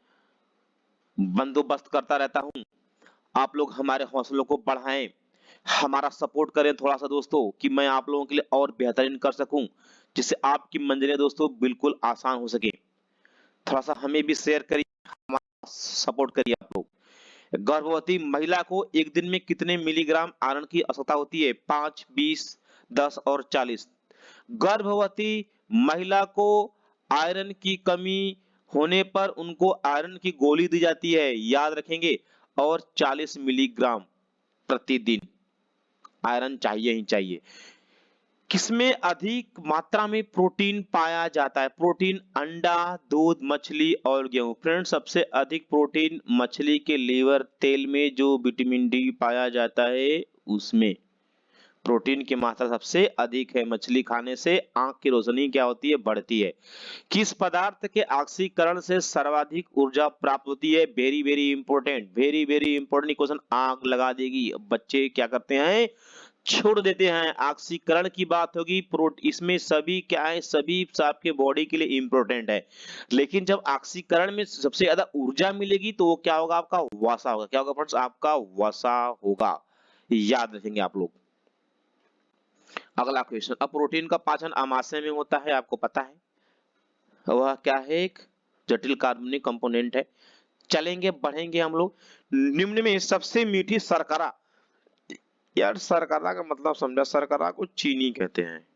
बंदोबस्त करता रहता हूं। आप लोग हमारे हौसलों को बढ़ाएं, हमारा सपोर्ट करें थोड़ा सा दोस्तों, कि मैं आप लोगों के लिए और बेहतरीन कर सकूं, जिससे आपकी मंजिलें दोस्तों बिल्कुल आसान हो सके। थोड़ा सा हमें भी शेयर करिए, हमारा सपोर्ट करिए आप लोग। गर्भवती महिला को एक दिन में कितने मिलीग्राम आयरन की आवश्यकता होती है? 5, 20, 10 और 40। गर्भवती महिला को आयरन की कमी होने पर उनको आयरन की गोली दी जाती है, याद रखेंगे, और 40 मिलीग्राम प्रतिदिन आयरन चाहिए ही चाहिए। किसमें अधिक मात्रा में प्रोटीन पाया जाता है? प्रोटीन अंडा, दूध, मछली और गेहूं। फ्रेंड्स सबसे अधिक प्रोटीन मछली के लीवर तेल में, जो विटामिन डी पाया जाता है उसमें प्रोटीन की मात्रा सबसे अधिक है। मछली खाने से आंख की रोशनी क्या होती है? बढ़ती है। किस पदार्थ के ऑक्सीकरण से सर्वाधिक ऊर्जा प्राप्त होती है? Very very important, very very important question, आग लगा देगी। बच्चे क्या करते हैं? छोड़ देते हैं। ऑक्सीकरण की बात होगी, इसमें सभी क्या है? सभी आपके बॉडी के लिए इंपॉर्टेंट है। लेकिन जब ऑक्सीकरण में सबसे ज्यादा ऊर्जा मिलेगी तो वो क्या होगा? आपका वसा होगा। क्या होगा फ्रेंड्स? आपका वसा होगा। याद रखेंगे आप लोग। अगला क्वेश्चन, अब प्रोटीन का पाचन आमाशय में होता है, आपको पता है वह क्या है? एक जटिल कार्बनिक कंपोनेंट है। चलेंगे बढ़ेंगे हम लोग। निम्न में सबसे मीठी शर्करा, यार शर्करा का मतलब समझा? शर्करा को चीनी कहते हैं,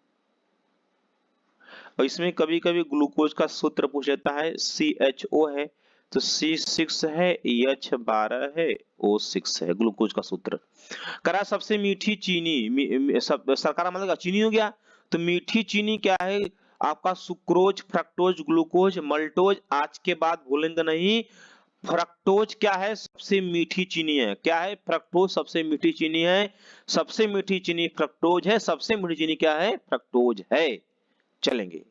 और इसमें कभी कभी ग्लूकोज का सूत्र पूछ लेता है। CHO है तो C6 है, H12 है, O6 है, ग्लूकोज का सूत्र। करा सबसे मीठी चीनी, शर्करा मतलब क्या? चीनी हो गया। तो मीठी चीनी क्या है? आपका सुक्रोज, फ्रक्टोज, ग्लूकोज, मल्टोज। आज के बाद भूलेंगे नहीं। फ्रक्टोज क्या है? सबसे मीठी चीनी है। क्या है? फ्रक्टोज सबसे मीठी चीनी है। सबसे मीठी चीनी फ्रक्टोज है। सबसे मीठी चीनी क्या है? फ्रक्टोज है। चलेंगे,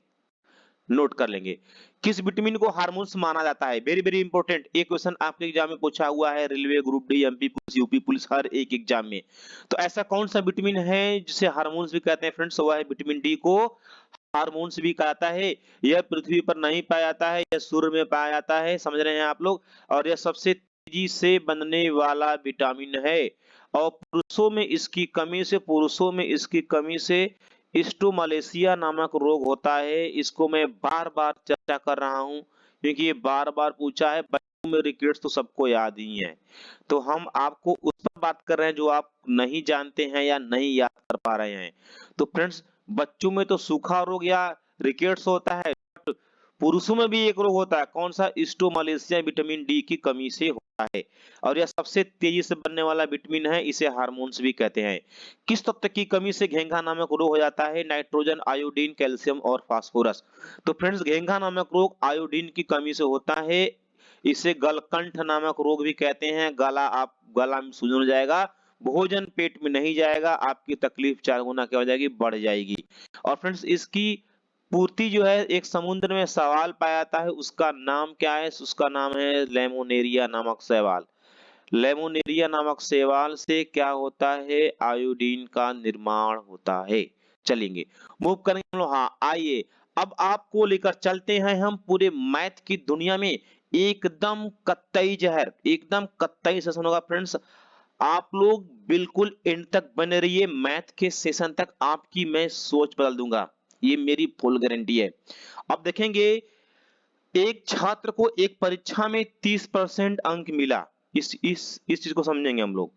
नोट कर लेंगे। किस विटामिन को हार्मोन्स माना जाता है? वेरी वेरी इंपॉर्टेंट, एक क्वेश्चन आपके एग्जाम में पूछा हुआ है, railway, group D, MP police, UP police, हर एक एग्जाम में। तो ऐसा कौन सा विटामिन है जिसे हार्मोन्स भी कहते हैं फ्रेंड्स? वह है विटामिन डी को हार्मोन्स भी कहा जाता है। यह पृथ्वी पर नहीं पाया जाता है, यह सूर्य में पाया जाता है, समझ रहे हैं आप लोग। और यह सबसे तेजी से बनने वाला विटामिन है। और पुरुषों में इसकी कमी से स्टोमालेशिया नामक रोग होता है। इसको मैं बार बार चर्चा कर रहा हूं, क्योंकि ये बार बार पूछा है। बच्चों में रिकेट्स तो सबको याद ही है, तो हम आपको उस पर बात कर रहे हैं जो आप नहीं जानते हैं या नहीं याद कर पा रहे हैं। तो फ्रेंड्स बच्चों में तो सूखा रोग या रिकेट्स होता है, पुरुषों में भी एक रोग होता है, कौन सा? स्टोमालेशिया, विटामिन डी की कमी से होता है और यह सबसे तेजी से बनने वाला विटामिन है, इसे हार्मोन्स भी कहते हैं। किस तत्व की कमी से घेंघा नामक रोग हो जाता है? नाइट्रोजन, आयोडीन, कैल्शियम और फास्फोरस। तो फ्रेंड्स, घेंघा नामक रोग आयोडीन की कमी से होता है। इसे गलकंठ नामक रोग भी कहते हैं। गला में सूजन हो जाएगा, भोजन पेट में नहीं जाएगा, आपकी तकलीफ 4 गुना क्या हो जाएगी? बढ़ जाएगी। और फ्रेंड्स, इसकी पूर्ति जो है एक समुद्र में शैवाल पाया जाता है, उसका नाम क्या है? उसका नाम है लेमोनेरिया नामक शैवाल। लेमोनेरिया नामक शैवाल से क्या होता है? आयोडीन का निर्माण होता है। चलेंगे, मूव करेंगे हम लोग। हाँ, आइए अब आपको लेकर चलते हैं हम पूरे मैथ की दुनिया में। एकदम कत्तई जहर, एकदम कत्तई सेशन होगा फ्रेंड्स। आप लोग बिल्कुल एंड तक बने रहिए, मैथ के सेशन तक आपकी मैं सोच बदल दूंगा, ये मेरी फुल गारंटी है। अब देखेंगे, एक छात्र को एक परीक्षा में 30% अंक मिला, इस चीज को समझेंगे हम लोग।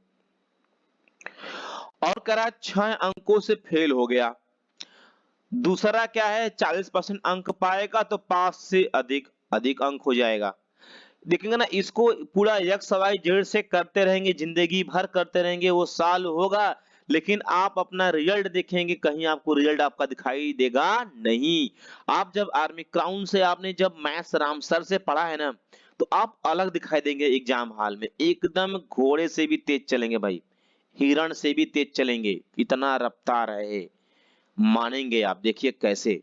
और करा 6 अंकों से फेल हो गया। दूसरा क्या है? 40% अंक पाएगा तो पास से अधिक अधिक अंक हो जाएगा। देखेंगे ना, इसको पूरा एक्स वाई जेड से करते रहेंगे, जिंदगी भर करते रहेंगे, वो साल होगा, लेकिन आप अपना रिजल्ट देखेंगे, कहीं आपको रिजल्ट आपका दिखाई देगा नहीं। आप जब आर्मी क्राउन से आपने जब मैथ्स राम सर से पढ़ा है ना, तो आप अलग दिखाई देंगे एग्जाम हॉल में, एकदम घोड़े से भी तेज चलेंगे भाई, हिरण से भी तेज चलेंगे, इतना रफ्तार है, मानेंगे आप। देखिए कैसे,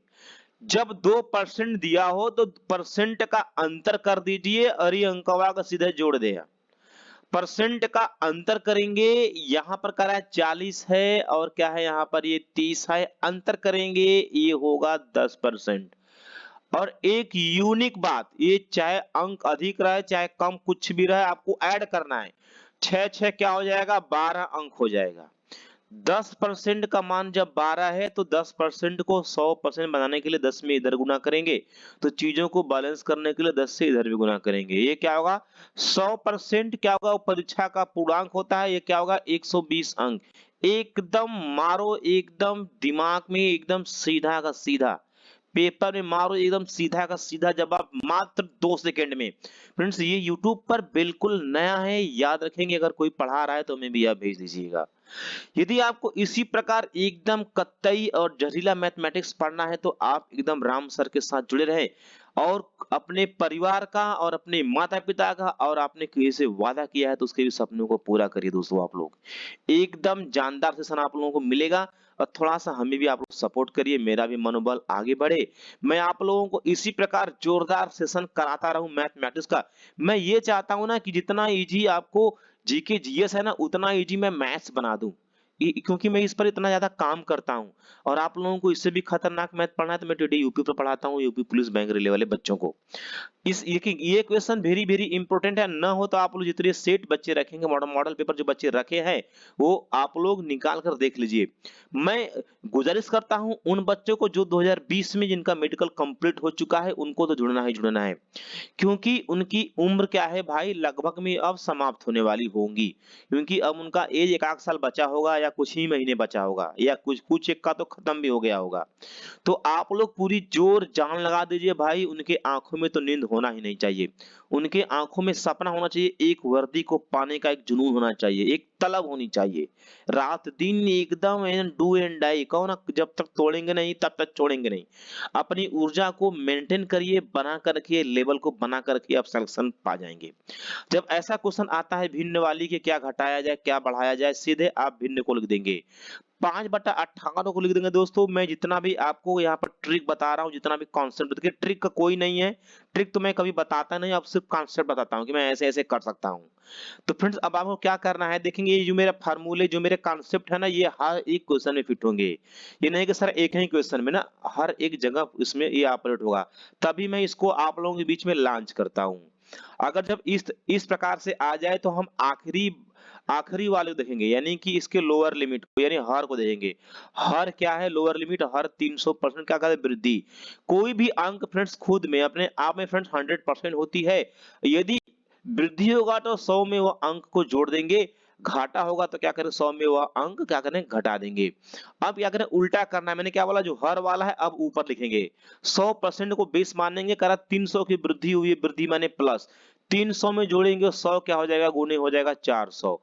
जब 2% दिया हो तो परसेंट का अंतर कर दीजिए और ये अंकवा का सीधे जोड़ देगा। परसेंट का अंतर करेंगे, यहां पर करा 40 है और क्या है यहां पर? ये 30 है, अंतर करेंगे ये होगा 10%। और एक यूनिक बात, ये चाहे अंक अधिक रहे चाहे कम, कुछ भी रहे, आपको ऐड करना है। 6 क्या हो जाएगा? 12 अंक हो जाएगा। 10% का मान जब 12 है तो 10% को 100% बनाने के लिए 10 में इधर गुना करेंगे, तो चीजों को बैलेंस करने के लिए 10 से इधर भी गुना करेंगे। ये क्या होगा? 100% क्या होगा? वो परीक्षा का पूर्णांक होता है, ये क्या होगा? 120 अंक। एकदम मारो, एकदम दिमाग में एकदम सीधा का सीधा, पेपर में मारो एकदम सीधा का सीधा जवाब मात्र 2 सेकंड में। फ्रेंड्स, ये यूट्यूब पर बिल्कुल नया है, याद रखेंगे, अगर कोई पढ़ा रहा है तो हमें भी आप भेज दीजिएगा। यदि आपको इसी प्रकार एकदम कत्तई और जहरीला मैथमेटिक्स पढ़ना है तो आप एकदम राम सर के साथ जुड़े रहें और अपने परिवार का और अपने माता पिता का और आपने किसी से वादा किया है तो उसके भी सपनों को पूरा करिए दोस्तों। आप लोग एकदम जानदार सेशन आप लोगों को मिलेगा और थोड़ा सा हमें भी आप लोग सपोर्ट करिए, मेरा भी मनोबल आगे बढ़े, मैं आप लोगों को इसी प्रकार जोरदार सेशन कराता रहूं मैथमेटिक्स का। मैं ये चाहता हूं ना कि जितना इजी आपको जीके जीएस है ना, उतना इजी मैं मैथ्स बना दूं, क्योंकि मैं इस पर इतना ज्यादा काम करता हूं और आप लोगों को इससे भी खतरनाक मैथ पढ़ना है तो मैं टुडे यूपी पर पढ़ाता हूं, यूपी पुलिस बैंक रिले वाले बच्चों को। इस ये क्वेश्चन वेरी वेरी इंपॉर्टेंट है, ना हो तो आप लोग जितने सेट बच्चे रखेंगे, मॉडल मॉडल पेपर जो बच्चे रखे हैं वो आप लोग निकाल कर देख लीजिए। मैं गुजारिश करता हूं उन बच्चों को जो 2020 में जिनका मेडिकल कंप्लीट हो चुका है, उनको तो जुड़ना ही जुड़ना है, क्योंकि उनकी उम्र क्या है भाई, लगभग में अब समाप्त होने वाली होंगी, क्योंकि अब उनका एज 1 आध साल बचा होगा या कुछ ही महीने बचा होगा या कुछ कुछ एक का तो खत्म भी हो गया होगा। तो आप लोग पूरी जोर जान लगा दीजिए भाई, उनके आंखों में तो नींद होना ही नहीं चाहिए, उनके आंखों में सपना होना चाहिए, एक वर्दी को पाने का एक जुनून होना चाहिए, एक तलब होनी चाहिए, रात दिन एकदम डू एंड डाई, कहो ना, जब तक तोड़ेंगे नहीं तब तक छोड़ेंगे नहीं। अपनी ऊर्जा को मेंटेन करिए, बना कर रखिए, लेवल को बना कर रखिए, आप सिलेक्शन पा जाएंगे। जब ऐसा क्वेश्चन आता है भिन्न वाली के क्या घटाया जाए क्या बढ़ाया जाए, सीधे आप भिन्न को लिख देंगे, 5/58 को लिख देंगे। दोस्तों, मैं जितना भी आपको यहाँ पर ट्रिक बता रहा हूँ, जितना भी कॉन्सेप्ट, देखिए ट्रिक का कोई नहीं है, ट्रिक तो मैं कभी बताता नहीं, आप सिर्फ कॉन्सेप्ट बताता हूँ कि मैं ऐसे ऐसे कर सकता हूँ। तो फ्रेंड्स, अब आपको क्या करना है, देखेंगे ये जो मेरा फार्मूले, जो मेरे कॉन्सेप्ट है ना, ये हर एक क्वेश्चन में फिट होंगे। ये नहीं कि सर एक ही क्वेश्चन में ना, हर एक जगह इसमें ये ऑपरेट होगा, तभी मैं इसको आप लोगों के बीच में लॉन्च करता हूँ। अगर जब इस प्रकार से आ जाए तो हम आखिरी आखिरी वाले देखेंगे, यानी कि इसके लोअर लिमिट को, यानी हर को देखेंगे। हर क्या है? लोअर लिमिट, हर 300% क्या कहते हैं? वृद्धि। कोई भी अंक फ्रेंड्स खुद में अपने आप में फ्रेंड्स 100% होती है, यदि वृद्धि होगा तो 100 में वो अंक को जोड़ देंगे, घाटा होगा तो क्या करें, 100 में वह अंक क्या करें, घटा देंगे। अब क्या करें, उल्टा करना है। मैंने क्या बोला, जो हर वाला है अब ऊपर लिखेंगे, 100% को बेस मानेंगे, करा 300 की वृद्धि हुई है, वृद्धि माने प्लस, 300 में जोड़ेंगे 100 क्या हो जाएगा, गुने हो जाएगा 400।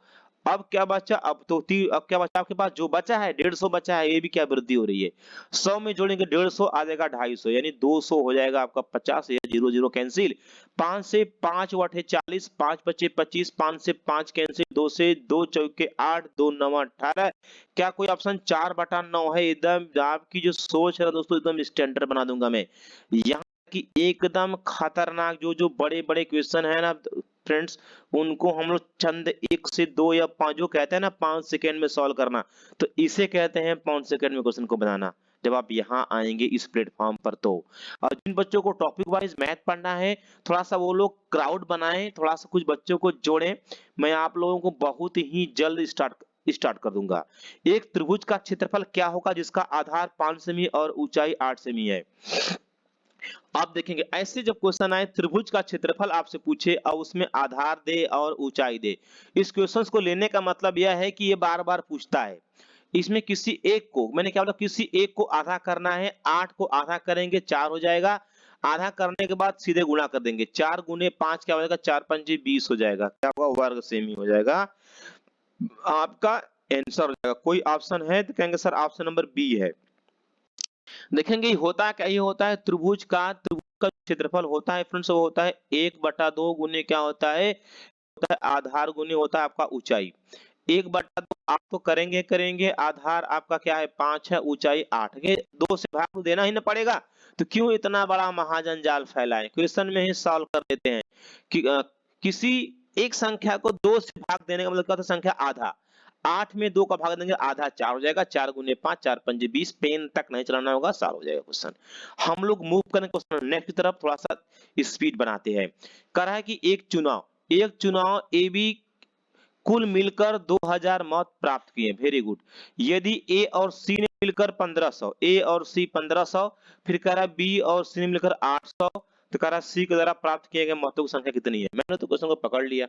अब क्या बचा, अब क्या बचा आपके पास, जो बचा है 150 बचा है, ये भी क्या वृद्धि हो रही है, 100 में जोड़ेंगे 150 आ जाएगा 250, यानी 200 हो जाएगा आपका 50, या 0 0 कैंसिल, 5 से 5 वटे 40, 5 बचे 25, 5 से 5 कैंसिल, 2 से 2 चौके 8, 2 9 18। क्या कोई ऑप्शन 4/9 है? एकदम आपकी जो सोच है दोस्तों, एकदम स्टैंडर्ड बना दूंगा मैं यहाँ की। एकदम खतरनाक जो जो बड़े बड़े क्वेश्चन है ना फ्रेंड्स, उनको हम लोग चंद 1 से 2 या 5, जो कहते हैं ना 5 सेकंड में सॉल्व करना, तो इसे कहते हैं 5 सेकंड में क्वेश्चन को बनाना, जब आप यहाँ आएंगे इस प्लेटफॉर्म पर। तो और जिन बच्चों को टॉपिक वाइज मैथ पढ़ना है, थोड़ा सा वो लोग क्राउड बनाएं, थोड़ा सा कुछ बच्चों को जोड़ें, मैं आप लोगों को बहुत ही जल्द स्टार्ट कर दूंगा। एक त्रिभुज का क्षेत्रफल क्या होगा जिसका आधार 5 सेमी और ऊंचाई 8 सेमी है? आप देखेंगे ऐसे जब क्वेश्चन आए, त्रिभुज का क्षेत्रफल आपसे पूछे और उसमें आधार दे और ऊंचाई दे, इस क्वेश्चंस को लेने का मतलब यह है कि ये बार बार पूछता है। इसमें किसी एक को, मैंने क्या बोला, किसी एक को आधा करना है, 8 को आधा करेंगे 4 हो जाएगा, आधा करने के बाद सीधे गुणा कर देंगे, 4 गुने 5 क्या हो जाएगा, 4 पंजे 20 हो जाएगा, क्या होगा, वर्ग सेमी हो जाएगा, आपका आंसर हो जाएगा। कोई ऑप्शन है तो कहेंगे सर ऑप्शन नंबर बी है। देखेंगे होता क्या, ये होता है त्रिभुज का क्षेत्रफल होता है फ्रेंड्स, वो होता है 1/2 गुने क्या होता है आधार गुने होता है आपका ऊंचाई। 1/2 आप तो करेंगे आधार आपका क्या है 5 है, ऊंचाई 8 है, 2 से भाग तो देना ही ना पड़ेगा, तो क्यों इतना बड़ा महाजंजाल फैलाएं, क्वेश्चन में ही सॉल्व कर देते हैं कि किसी एक संख्या को 2 से भाग देने का मतलब क्या होता है, संख्या आधा, 8 में 2 का भाग देंगे आधा 4 हो जाएगा, 4 गुने 5 4 पंजे 20, पेन तक नहीं चलाना होगा, सॉल्व हो जाएगा क्वेश्चन। हम लोग मूव करें क्वेश्चन नेक्स्ट की तरफ, थोड़ा सा स्पीड बनाते हैं। कह रहा है कि एक चुनाव ए बी कुल मिलकर 2000 मत प्राप्त किए, वेरी गुड। यदि ए और सी ने मिलकर 1500, ए और सी 1500, फिर कह रहा है बी और सी ने मिलकर 800, तो कह रहा है सी के द्वारा प्राप्त किए गए मतों की संख्या कितनी है? मैंने तो क्वेश्चन को पकड़ लिया।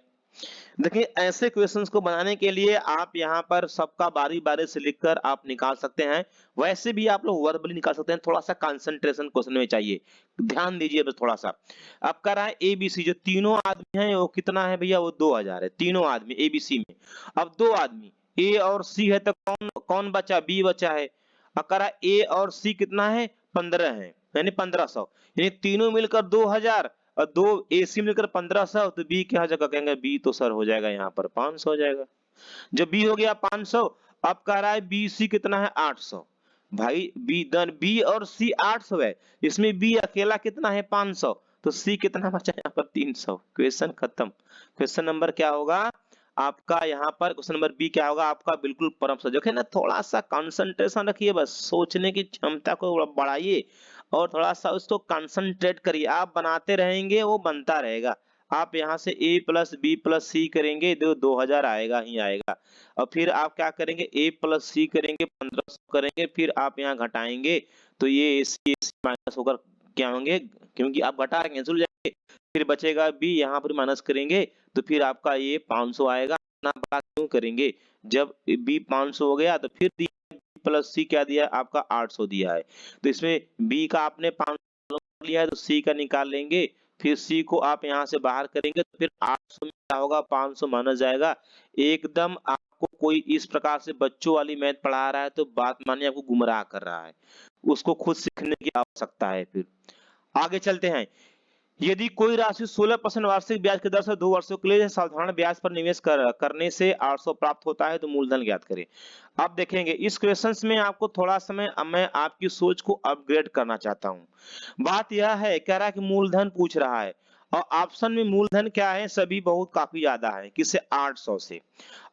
देखिए ऐसे क्वेश्चंस को बनाने के लिए आप यहाँ पर सबका बारी बारी से लिखकर आप निकाल सकते हैं, वैसे भी आप लोग वर्बली निकाल सकते हैं, थोड़ा सा कंसंट्रेशन क्वेश्चन में चाहिए, ध्यान दीजिए बस थोड़ा सा। अब कर रहा है एबीसी, जो तीनों आदमी हैं वो कितना है भैया, वो 2000 है, तीनों आदमी एबीसी में। अब दो आदमी ए और सी है, तो कौन कौन बचा, बी बचा है। अब कर रहा है ए और सी कितना है, 15 है, यानी 1500, यानी तीनों मिलकर 2000 और दो एसी मिलकर 1500, तो बी क्या जगह कहेंगे, बी तो सर हो जाएगा यहाँ पर 500 हो जाएगा। जब बी हो गया 500, अब कह रहा है बी सी कितना है 800, भाई बी और सी 800 है, इसमें बी अकेला कितना है 500, तो सी कितना बचा यहाँ पर 300, क्वेश्चन खत्म। क्वेश्चन नंबर क्या होगा आपका यहाँ पर, क्वेश्चन नंबर बी क्या होगा आपका, बिल्कुल परम सही। देखें ना, थोड़ा सा कंसंट्रेशन रखिए, बस सोचने की क्षमता को बढ़ाइए और थोड़ा सा उसको कंसंट्रेट करिए, आप बनाते रहेंगे वो बनता रहेगा। आप यहाँ से a प्लस बी प्लस सी करेंगे, 2000 आएगा ही आएगा, और फिर आप क्या करेंगे a प्लस सी करेंगे, 1500 करेंगे, फिर आप यहाँ घटाएंगे, तो ये AC माइनस होकर क्या होंगे, क्योंकि आप घटा रहे हैं फिर बचेगा b, यहाँ पर माइनस करेंगे तो फिर आपका ये 500 आएगा ना, बात क्यों करेंगे, जब b 500 हो गया तो फिर दिया प्लस सी क्या दिया आपका 800 दिया है, तो इसमें b का आपने 500 लिया है तो c का निकाल लेंगे, फिर c को आप यहाँ से बाहर करेंगे तो फिर 800 में क्या होगा, 500 माइनस जाएगा। एकदम आपको कोई इस प्रकार से बच्चों वाली मैथ पढ़ा रहा है तो बात मानिए आपको गुमराह कर रहा है, उसको खुद सीखने की आवश्यकता है। फिर आगे चलते हैं। यदि कोई राशि 16% वार्षिक ब्याज की दर से 2 वर्षों के लिए साधारण ब्याज पर निवेश करने से 800 प्राप्त होता है, तो मूलधन ज्ञात करें। अब देखेंगे इस क्वेश्चंस में आपको थोड़ा समय, मैं आपकी सोच को अपग्रेड करना चाहता हूं। बात यह है, कह रहा है कि मूलधन पूछ रहा है और ऑप्शन में मूलधन क्या है, सभी बहुत काफी ज्यादा है, किससे 800 से।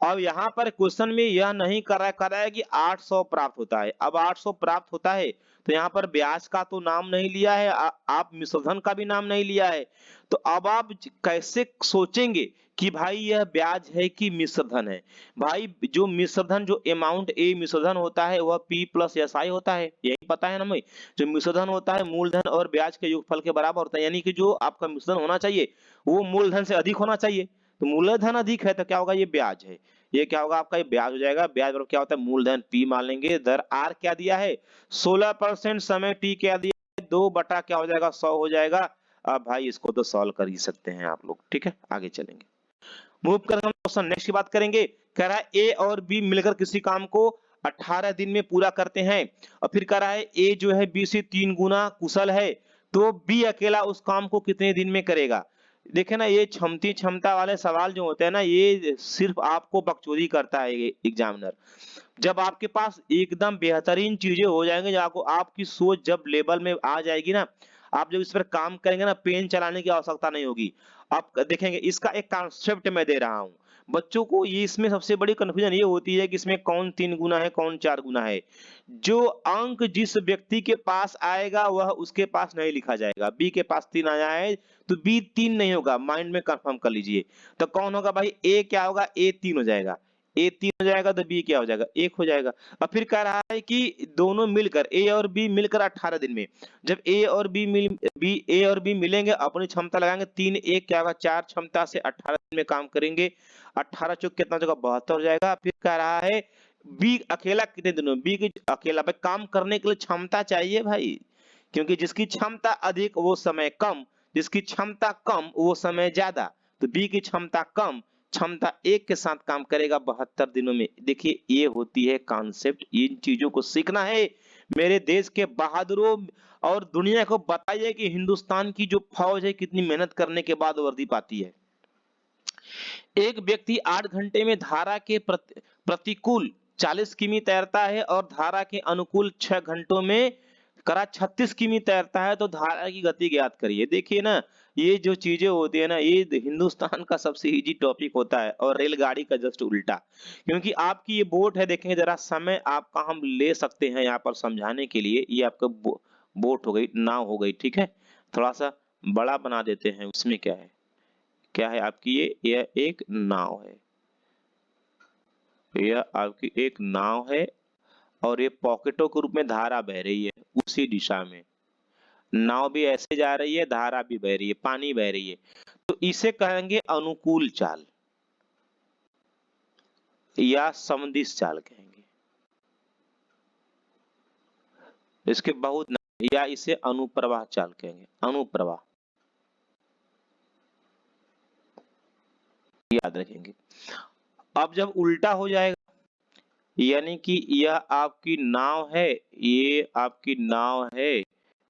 अब यहाँ पर क्वेश्चन में यह नहीं कर रहा है कि 800 प्राप्त होता है। अब 800 प्राप्त होता है तो यहाँ पर ब्याज का तो नाम नहीं लिया है, आप मिश्रधन का भी नाम नहीं लिया है, तो अब आप कैसे सोचेंगे कि भाई यह ब्याज है कि मिश्रधन है। भाई जो मिश्रधन, जो अमाउंट ए मिश्रधन होता है वह P प्लस एस आई होता है, यही पता है ना हमें। जो मिश्रधन होता है मूलधन और ब्याज के योगफल के बराबर होता है, यानी कि जो आपका मिश्रधन होना चाहिए वो मूलधन से अधिक होना चाहिए, तो मूलधन अधिक है तो क्या होगा, ये ब्याज है। ये क्या होगा आपका, ये ब्याज हो जाएगा। ब्याज बराबर क्या होता है, मूलधन P मान लेंगे। दर R क्या दिया है 16%, समय T क्या दिया है 2 बटा क्या हो जाएगा 100 हो जाएगा। अब भाई इसको तो सॉल्व कर ही सकते हैं आप लोग, ठीक है। आगे चलेंगे, मूव करेंगे हम क्वेश्चन नेक्स्ट की बात करेंगे। कह रहा है ए और बी मिलकर किसी काम को 18 दिन में पूरा करते हैं, और फिर कह रहा है ए जो है बी से 3 गुना कुशल है, तो बी अकेला उस काम को कितने दिन में करेगा। देखे ना, ये क्षमता वाले सवाल जो होते हैं ना, ये सिर्फ आपको बकचोदी करता है ये एग्जामिनर। जब आपके पास एकदम बेहतरीन चीजें हो जाएंगे, जब आपको आपकी सोच जब लेवल में आ जाएगी ना, आप जब इस पर काम करेंगे ना, पेन चलाने की आवश्यकता नहीं होगी। आप देखेंगे, इसका एक कॉन्सेप्ट मैं दे रहा हूँ बच्चों को। ये इसमें सबसे बड़ी कंफ्यूजन ये होती है कि इसमें कौन 3 गुना है, कौन 4 गुना है। जो अंक जिस व्यक्ति के पास आएगा वह उसके पास नहीं लिखा जाएगा। बी के पास 3 आया है तो बी 3 नहीं होगा, माइंड में कंफर्म कर लीजिए। तो कौन होगा भाई, ए क्या होगा, ए 3 हो जाएगा। ए 3 हो जाएगा तो बी क्या हो जाएगा, 1 हो जाएगा। अब फिर कह रहा है कि दोनों मिलकर, ए और बी मिलकर 18 दिन में, जब ए और बी मिलेंगे, अपनी क्षमता लगाएंगे, 3 1 क्या होगा 4 क्षमता से 18 दिन में काम करेंगे। 18 चौक कितना होगा 72 हो जाएगा। फिर कह रहा है बी अकेला कितने दिनों, बी की अकेला भाई काम करने के लिए क्षमता चाहिए भाई, क्योंकि जिसकी क्षमता अधिक वो समय कम, जिसकी क्षमता कम वो समय ज्यादा। तो बी की क्षमता कम, क्षमता 1 के साथ काम करेगा 72 दिनों में। देखिए ये होती है कॉन्सेप्ट, इन चीजों को सीखना है मेरे देश के बहादुरों, और दुनिया को बताइए कि हिंदुस्तान की जो फौज है कितनी मेहनत करने के बाद वर्दी पाती है। एक व्यक्ति 8 घंटे में धारा के प्रतिकूल 40 किमी तैरता है और धारा के अनुकूल 6 घंटों में करा 36 किमी तैरता है, तो धारा की गति ज्ञात करिए। देखिए ना, ये जो चीजें होती है ना, ये हिंदुस्तान का सबसे इजी टॉपिक होता है, और रेलगाड़ी का जस्ट उल्टा। क्योंकि आपकी ये बोट है, देखेंगे जरा, समय आपका हम ले सकते हैं यहाँ पर समझाने के लिए। ये आपका बोट हो गई, नाव हो गई, ठीक है। थोड़ा सा बड़ा बना देते हैं, उसमें क्या है, क्या है आपकी यह एक नाव है, यह आपकी एक नाव है, और ये पॉकेटों के रूप में धारा बह रही है उसी दिशा में। नाव भी ऐसे जा रही है, धारा भी बह रही है, पानी बह रही है, तो इसे कहेंगे अनुकूल चाल या समदिश चाल कहेंगे। इसके बहुत या इसे अनुप्रवाह चाल कहेंगे, अनुप्रवाह, याद रखेंगे। अब जब उल्टा हो जाएगा, यानी कि यह आपकी नाव है, ये आपकी नाव है,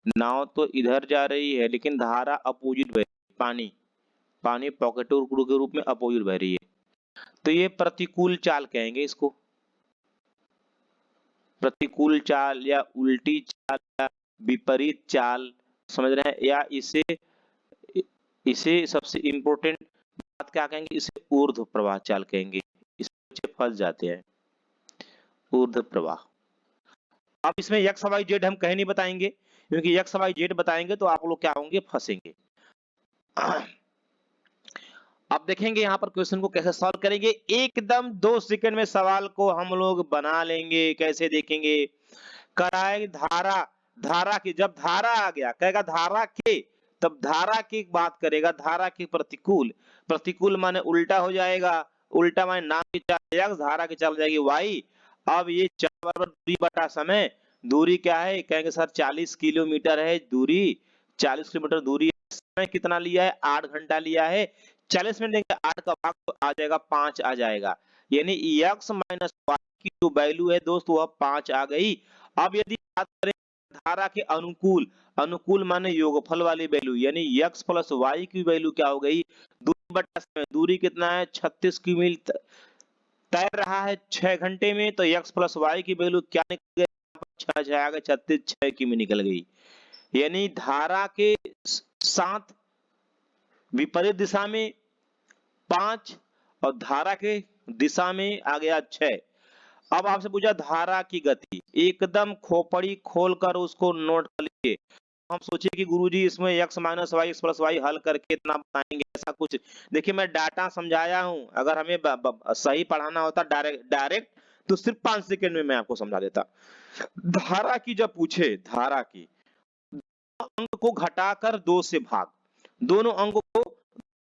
नाव तो इधर जा रही है लेकिन धारा अपोजिट बह रही है, पानी पानी पॉकेटों के रूप में अपोजिट बह रही है, तो ये प्रतिकूल चाल कहेंगे इसको। प्रतिकूल चाल या उल्टी चाल या विपरीत चाल, समझ रहे हैं। या इसे इसे सबसे इंपॉर्टेंट बात क्या कहेंगे, इसे ऊर्ध्व प्रवाह चाल कहेंगे। इस बच्चे फंस जाते हैं, ऊर्ध्व प्रवाह। अब इसमें एक्स वाई जेड हम कहीं नहीं बताएंगे, क्योंकि एक्स वाई जेड बताएंगे तो आप लोग क्या होंगे, फंसेंगे। अब देखेंगे यहाँ पर क्वेश्चन को कैसे सॉल्व करेंगे, एकदम 2 सेकंड में सवाल को हम लोग बना लेंगे। कैसे देखेंगे, कराए धारा, धारा की, जब धारा आ गया कहेगा धारा के, तब धारा की बात करेगा, धारा के प्रतिकूल, प्रतिकूल माने उल्टा हो जाएगा, उल्टा माने नाम की चाल x, धारा की चाल हो जाएगी y। अब ये 4 बराबर दूरी बटा समय, दूरी क्या है, कहेंगे सर 40 किलोमीटर है दूरी, 40 किलोमीटर दूरी है। समय कितना लिया है, 8 घंटा लिया है। 40 में देंगे 8 का भाग तो आ जाएगा 5 आ जाएगा, यानी x माइनस y की जो वैल्यू है दोस्तों वह 5 आ गई। अब यदि बात करें धारा के अनुकूल, अनुकूल माने योगफल वाली वैल्यू, यानी x प्लस y की वैल्यू क्या हो गई, दूरी बटा समय, दूरी कितना है 36 किमी तैर रहा है 6 घंटे में, तो x प्लस y की वैल्यू क्या निकल गई, 6 जाएगा 36, 6 किमी निकल गई। यानी धारा के साथ विपरीत दिशा में 5 और धारा के दिशा में आ गया 6। अब आपसे पूछा धारा की गति, एकदम खोपड़ी खोलकर उसको नोट कर लीजिए। हम सोचे कि गुरुजी इसमें x minus Y X plus Y हल करके इतना बताएंगे, ऐसा कुछ। देखिए मैं डाटा समझाया हूं, अगर हमें सही पढ़ाना होता डायरेक्ट तो सिर्फ 5 सेकंड में मैं आपको समझा देता। धारा की जब पूछे, धारा की अंक को घटाकर 2 से भाग, दोनों अंकों को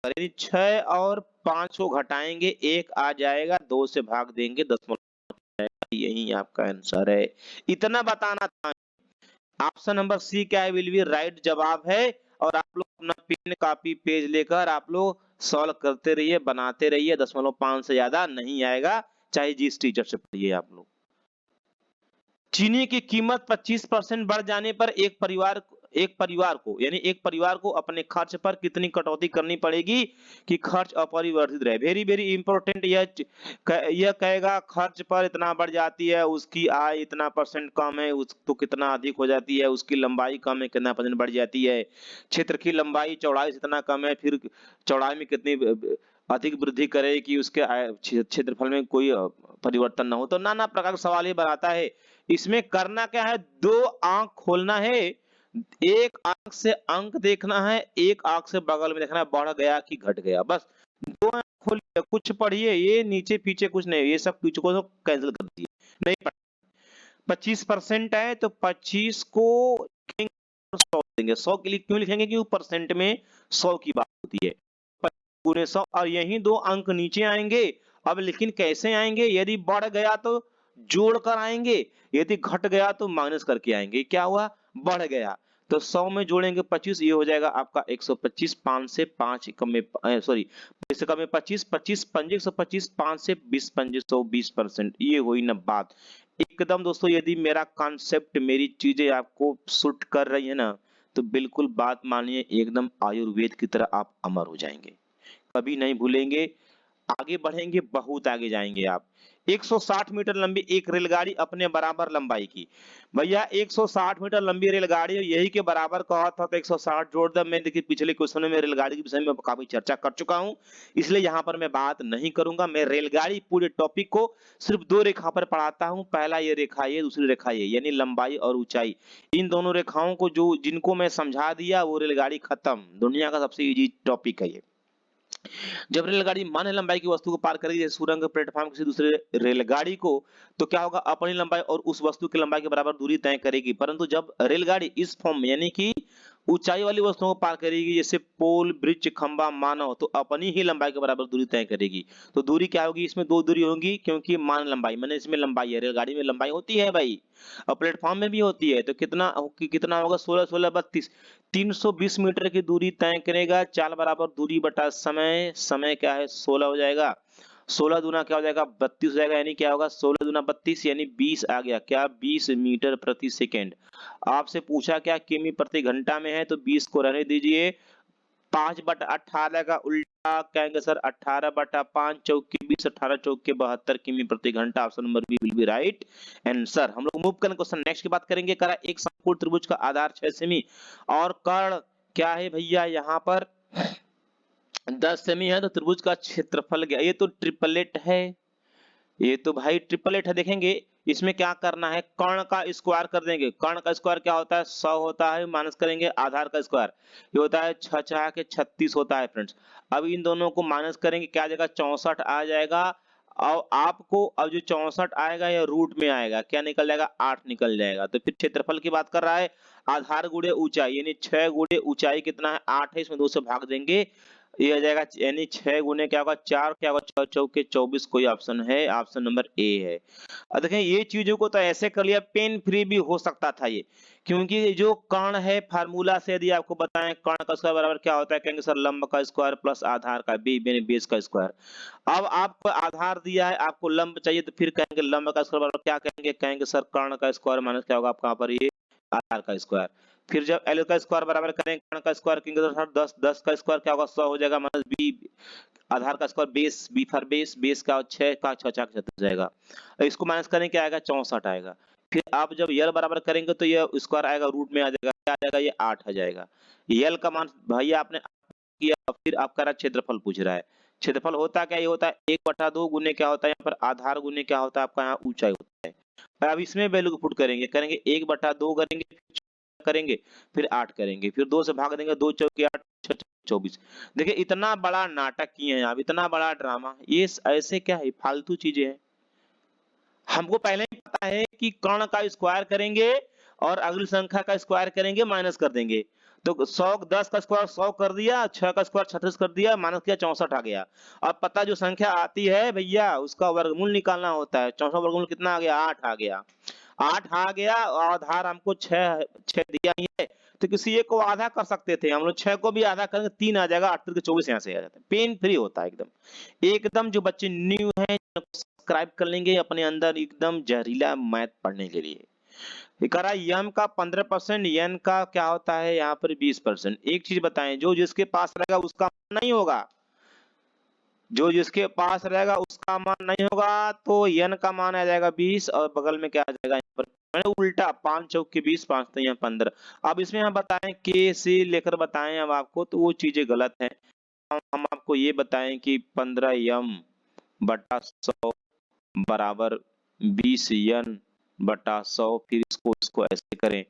यानी 6 और 5 को घटाएंगे, 1 आ जाएगा, 2 से भाग देंगे, 10 यही आपका आंसर है। इतना बताना था। ऑप्शन नंबर सी क्या है, विल बी राइट जवाब है। और आप लोग अपना पेन कॉपी पेज लेकर आप लोग सॉल्व करते रहिए, बनाते रहिए, 0.5 से ज्यादा नहीं आएगा, चाहे जिस टीचर से पढ़िए आप लोग। चीनी की कीमत 25% बढ़ जाने पर एक परिवार को अपने खर्च पर कितनी कटौती करनी पड़ेगी कि खर्च अपरिवर्तित रहे। वेरी वेरी इंपॉर्टेंट, यह कहेगा खर्च पर इतना बढ़ जाती है, उसकी आय इतना परसेंट कम है, उस तो कितना अधिक हो जाती है, उसकी लंबाई कम है, कितना परसेंट बढ़ जाती है, क्षेत्र की लंबाई चौड़ाई से इतना कम है, फिर चौड़ाई में कितनी अधिक वृद्धि करे कि उसके क्षेत्रफल में कोई परिवर्तन ना हो। तो नाना प्रकार का सवाल ये बनाता है। इसमें करना क्या है, 2 आंख खोलना है, एक आंख से अंक देखना है, एक आंख से बगल में देखना है बढ़ गया कि घट गया, बस 2 आंख खोलिए, कुछ पढ़िए, ये नीचे पीछे कुछ नहीं, ये सब कुछ को तो कैंसिल कर दिए, नहीं पढ़। 25% है तो 25 को 100 देंगे, 100 के लिए क्यों लिखेंगे, क्योंकि परसेंट में 100 की बात होती है, 100 और यही 2 अंक नीचे आएंगे। अब लेकिन कैसे आएंगे, यदि बढ़ गया तो जोड़ कर आएंगे, यदि घट गया तो माइनस करके आएंगे। क्या हुआ, बढ़ गया तो 100 में जोड़ेंगे 25, ये हो जाएगा आपका 125, 5 से 5 कम में सॉरी इससे कम में 25, 25 पंजे 125, 5 से 20 पंजे 120%, ये हुई ना बात। एकदम दोस्तों, यदि मेरा कॉन्सेप्ट, मेरी चीजें आपको सूट कर रही है ना, तो बिल्कुल बात मानिए, एकदम आयुर्वेद की तरह आप अमर हो जाएंगे, कभी नहीं भूलेंगे, आगे बढ़ेंगे, बहुत आगे जाएंगे आप। 160 मीटर लंबी एक रेलगाड़ी अपने बराबर लंबाई की, भैया 160 मीटर लंबी रेलगाड़ी यही के बराबर कहा था, तो 160 जोड़ दो। मैं देखिए पिछले क्वेश्चन में रेलगाड़ी के विषय में काफी चर्चा कर चुका हूं, इसलिए यहां पर मैं बात नहीं करूंगा। मैं रेलगाड़ी पूरे टॉपिक को सिर्फ 2 रेखा पर पढ़ाता हूं, पहला ये रेखा, ये दूसरी रेखा, ये यानी लंबाई और ऊंचाई। इन दोनों रेखाओं को जो जिनको मैं समझा दिया, वो रेलगाड़ी खत्म, दुनिया का सबसे इजी टॉपिक है ये। जब रेलगाड़ी मान्य लंबाई की वस्तु को पार करेगी, जैसे सुरंग प्लेटफॉर्म किसी दूसरे रेलगाड़ी को, तो क्या होगा, अपनी लंबाई और उस वस्तु की लंबाई के बराबर दूरी तय करेगी। परंतु जब रेलगाड़ी इस फॉर्म में यानी कि ऊंचाई वाली वस्तुओं को पार करेगी, जैसे पोल, ब्रिज, खंबा, मानव, तो अपनी ही लंबाई के बराबर दूरी तय करेगी। तो दूरी क्या होगी, इसमें 2 दूरी होंगी, क्योंकि मान लंबाई मैंने इसमें लंबाई है, रेलगाड़ी में लंबाई होती है भाई, और प्लेटफॉर्म में भी होती है, तो कितना होगा, 16 16 32, 320 मीटर की दूरी तय करेगा। चाल बराबर दूरी बटा समय, समय क्या है 16 हो जाएगा, 16 दूना क्या हो जाएगा 32 हो जाएगा, यानी क्या होगा 16 दूना 32 यानी 20 आ गया, क्या 20 मीटर प्रति सेकेंड। आपसे पूछा क्या किमी प्रति घंटा में है, तो 20 को रहने दीजिए, 5/18 का उल्टा कहेंगे सर 18/5 चौके 20, 18 चौके 72 किमी प्रति घंटा। Option number B will be right answer. हम लोग मूव करें क्वेश्चन नेक्स्ट की बात करेंगे। करा एक समकोण त्रिभुज का आधार 6 सेमी और कर्ण क्या है भैया, यहाँ पर 10 सेमी है, तो त्रिभुज का क्षेत्रफल क्या, ये तो ट्रिपलेट है, ये तो भाई ट्रिपलेट है। देखेंगे इसमें क्या करना है, कर्ण का स्क्वायर कर देंगे। कर्ण का स्क्वायर क्या होता है 100 होता है, माइनस करेंगे आधार का स्क्वायर, ये होता है 6 6 के 36 होता है फ्रेंड्स। अब इन दोनों को माइनस करेंगे, क्या आ जाएगा 64 आ जाएगा। और आपको अब जो 64 आएगा ये रूट में आएगा, क्या निकल जाएगा 8 निकल जाएगा। तो फिर क्षेत्रफल की बात कर रहा है, आधार गुणे ऊंचाई, यानी 6 गुणे ऊंचाई कितना है 8 है, इसमें 2 से भाग देंगे, ये आ जाएगा यानी 6 गुने क्या होगा 4, क्या होगा 6 चौके 24, कोई ऑप्शन है, ऑप्शन नंबर ए है। अब देखें ये चीजों को तो ऐसे कर लिया, पेन फ्री भी हो सकता था ये, क्योंकि जो कर्ण है फार्मूला से यदि आपको बताएं कर्ण का स्क्वायर बराबर क्या होता है, कहेंगे सर लंब का स्क्वायर प्लस आधार का यानी बेस का स्क्वायर। अब आपको आधार दिया है, आपको लंब चाहिए, तो फिर कहेंगे लंब का स्क्वायर बराबर क्या कहेंगे, कहेंगे सर कर्ण का स्क्वायर माइनस क्या होगा आपका यहाँ पर ये आधार का स्क्वायर। फिर जब एल का स्क्वायर बराबर करेंगे कर्ण का स्क्वायर करेंगे तो सर 10 10 का स्क्वायर क्या होगा 100 हो जाएगा, माइनस बी आधार का square base, B for base, base का 6 का 6 6 36 जाएगा, इसको माइनस करेंगे क्या आएगा 64 आएगा। फिर आप जब यल बराबर करेंगे तो ये स्क्वायर आएगा रूट में आ जाएगा, क्या आ जाएगा ये 8 आ जाएगा। यल का मान भैया आपने किया, फिर आपका रहा क्षेत्रफल पूछ रहा है। क्षेत्रफल होता क्या, ये होता है 1/2 गुने क्या होता है यहाँ पर आधार गुने क्या होता है आपका यहाँ ऊंचाई होता है। अब इसमें वैल्यू को पुट करेंगे, करेंगे 1/2 करेंगे, फिर 8 करेंगे, फिर 2 से भाग देंगे, 2 चौके 8 6 24। देखिए इतना बड़ा नाटक किए हैं आप, इतना बड़ा ड्रामा, ये ऐसे क्या है फालतू चीजें हैं। हमको पहले ही पता है कि कर्ण का स्क्वायर करेंगे और अगली संख्या का स्क्वायर करेंगे माइनस कर देंगे, तो 100 10 का स्क्वायर 100 कर दिया, 6 का स्क्वायर 36 कर दिया, माइनस किया 64 आ गया। अब पता जो संख्या आती है भैया उसका वर्गमूल निकालना होता है। 64 वर्गमूल कितना आ गया? 8 आ गया। 8 आ गया और आधार हमको 6 दिया ही है, तो किसी एक को आधा कर सकते थे हम लोग। 6 को भी आधा करेंगे 3 आ जाएगा, 8 के 24 यहाँ से आ जाता है। पेन फ्री होता है एकदम। एकदम जो बच्चे न्यू हैं सब्सक्राइब कर लेंगे अपने अंदर एकदम जहरीला मैथ पढ़ने के लिए। ये कह रहा है यम का 15%, यन का क्या होता है यहाँ पर 20%। एक चीज बताएं, जो जिसके पास रहेगा उसका मान नहीं होगा, जो जिसके पास रहेगा उसका मान नहीं होगा, तो यन का मान आ जाएगा 20 और बगल में क्या आ जाएगा यहाँ पर मैंने उल्टा 5 चौक के 20, 5 तो यहाँ 15। अब इसमें हम बताएं के से लेकर बताएं अब आपको, तो वो चीजें गलत है। हम आपको ये बताएं कि 15 यम बटा 100 बराबर 20 यन बटा 100, फिर इसको इसको ऐसे करें,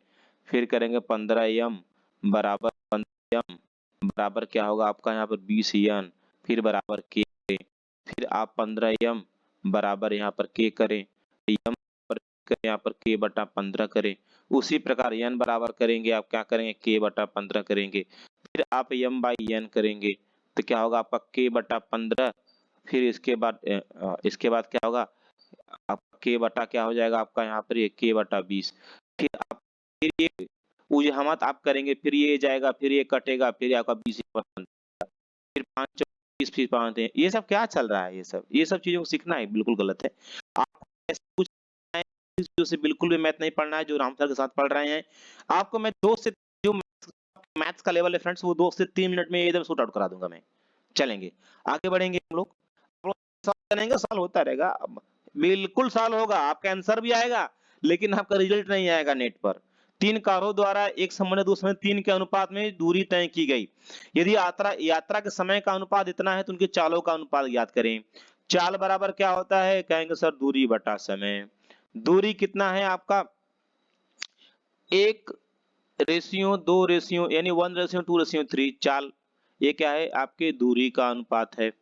फिर करेंगे 15 यम बराबर 15 यम बराबर क्या होगा आपका यहाँ पर 20 यन, फिर बराबर के, फिर आप 15 यम बराबर यहाँ पर के करें, यम पर यहाँ पर के बटा 15 करें। उसी प्रकार यन बराबर करेंगे आप क्या करेंगे के बटा 15 करेंगे, फिर आप यम बाई यन करेंगे तो क्या होगा आपका के बटा 15, फिर इसके बाद क्या होगा आपका के बटा क्या हो जाएगा आपका यहाँ पर ये के बटा 20। फिर आप फिर ये उजहमत आप करेंगे, फिर ये जाएगा, फिर ये कटेगा, फिर आपका 20 फिर 5 20 फिर 5 है। ये सब क्या चल रहा है? ये सब चीजों को सीखना है बिल्कुल गलत है। आपको ऐसा कुछ है चीजों से बिल्कुल भी मैथ नहीं पढ़ना है जो राम सर के साथ पढ़ रहे हैं। आपको मैं 2 से जो मैथ्स का लेवल है फ्रेंड्स वो 2 से 3 मिनट में एकदम शूट आउट करा दूंगा मैं। चलेंगे आगे बढ़ेंगे हम लोग। सॉल्व करेंगे, सॉल्व होता रहेगा। बिल्कुल सॉल्व होगा, आपका आंसर भी आएगा लेकिन आपका रिजल्ट नहीं आएगा नेट पर। 3 कारों द्वारा एक समय दूसरे 3 के अनुपात में दूरी तय की गई। यदि यात्रा के समय का अनुपात इतना है तो उनके चालों का अनुपात ज्ञात करें। चाल बराबर क्या होता है? कहेंगे सर दूरी बटा समय। दूरी कितना है आपका? 1:2 यानी 1:2:3 चाल। ये क्या है? आपके दूरी का अनुपात है।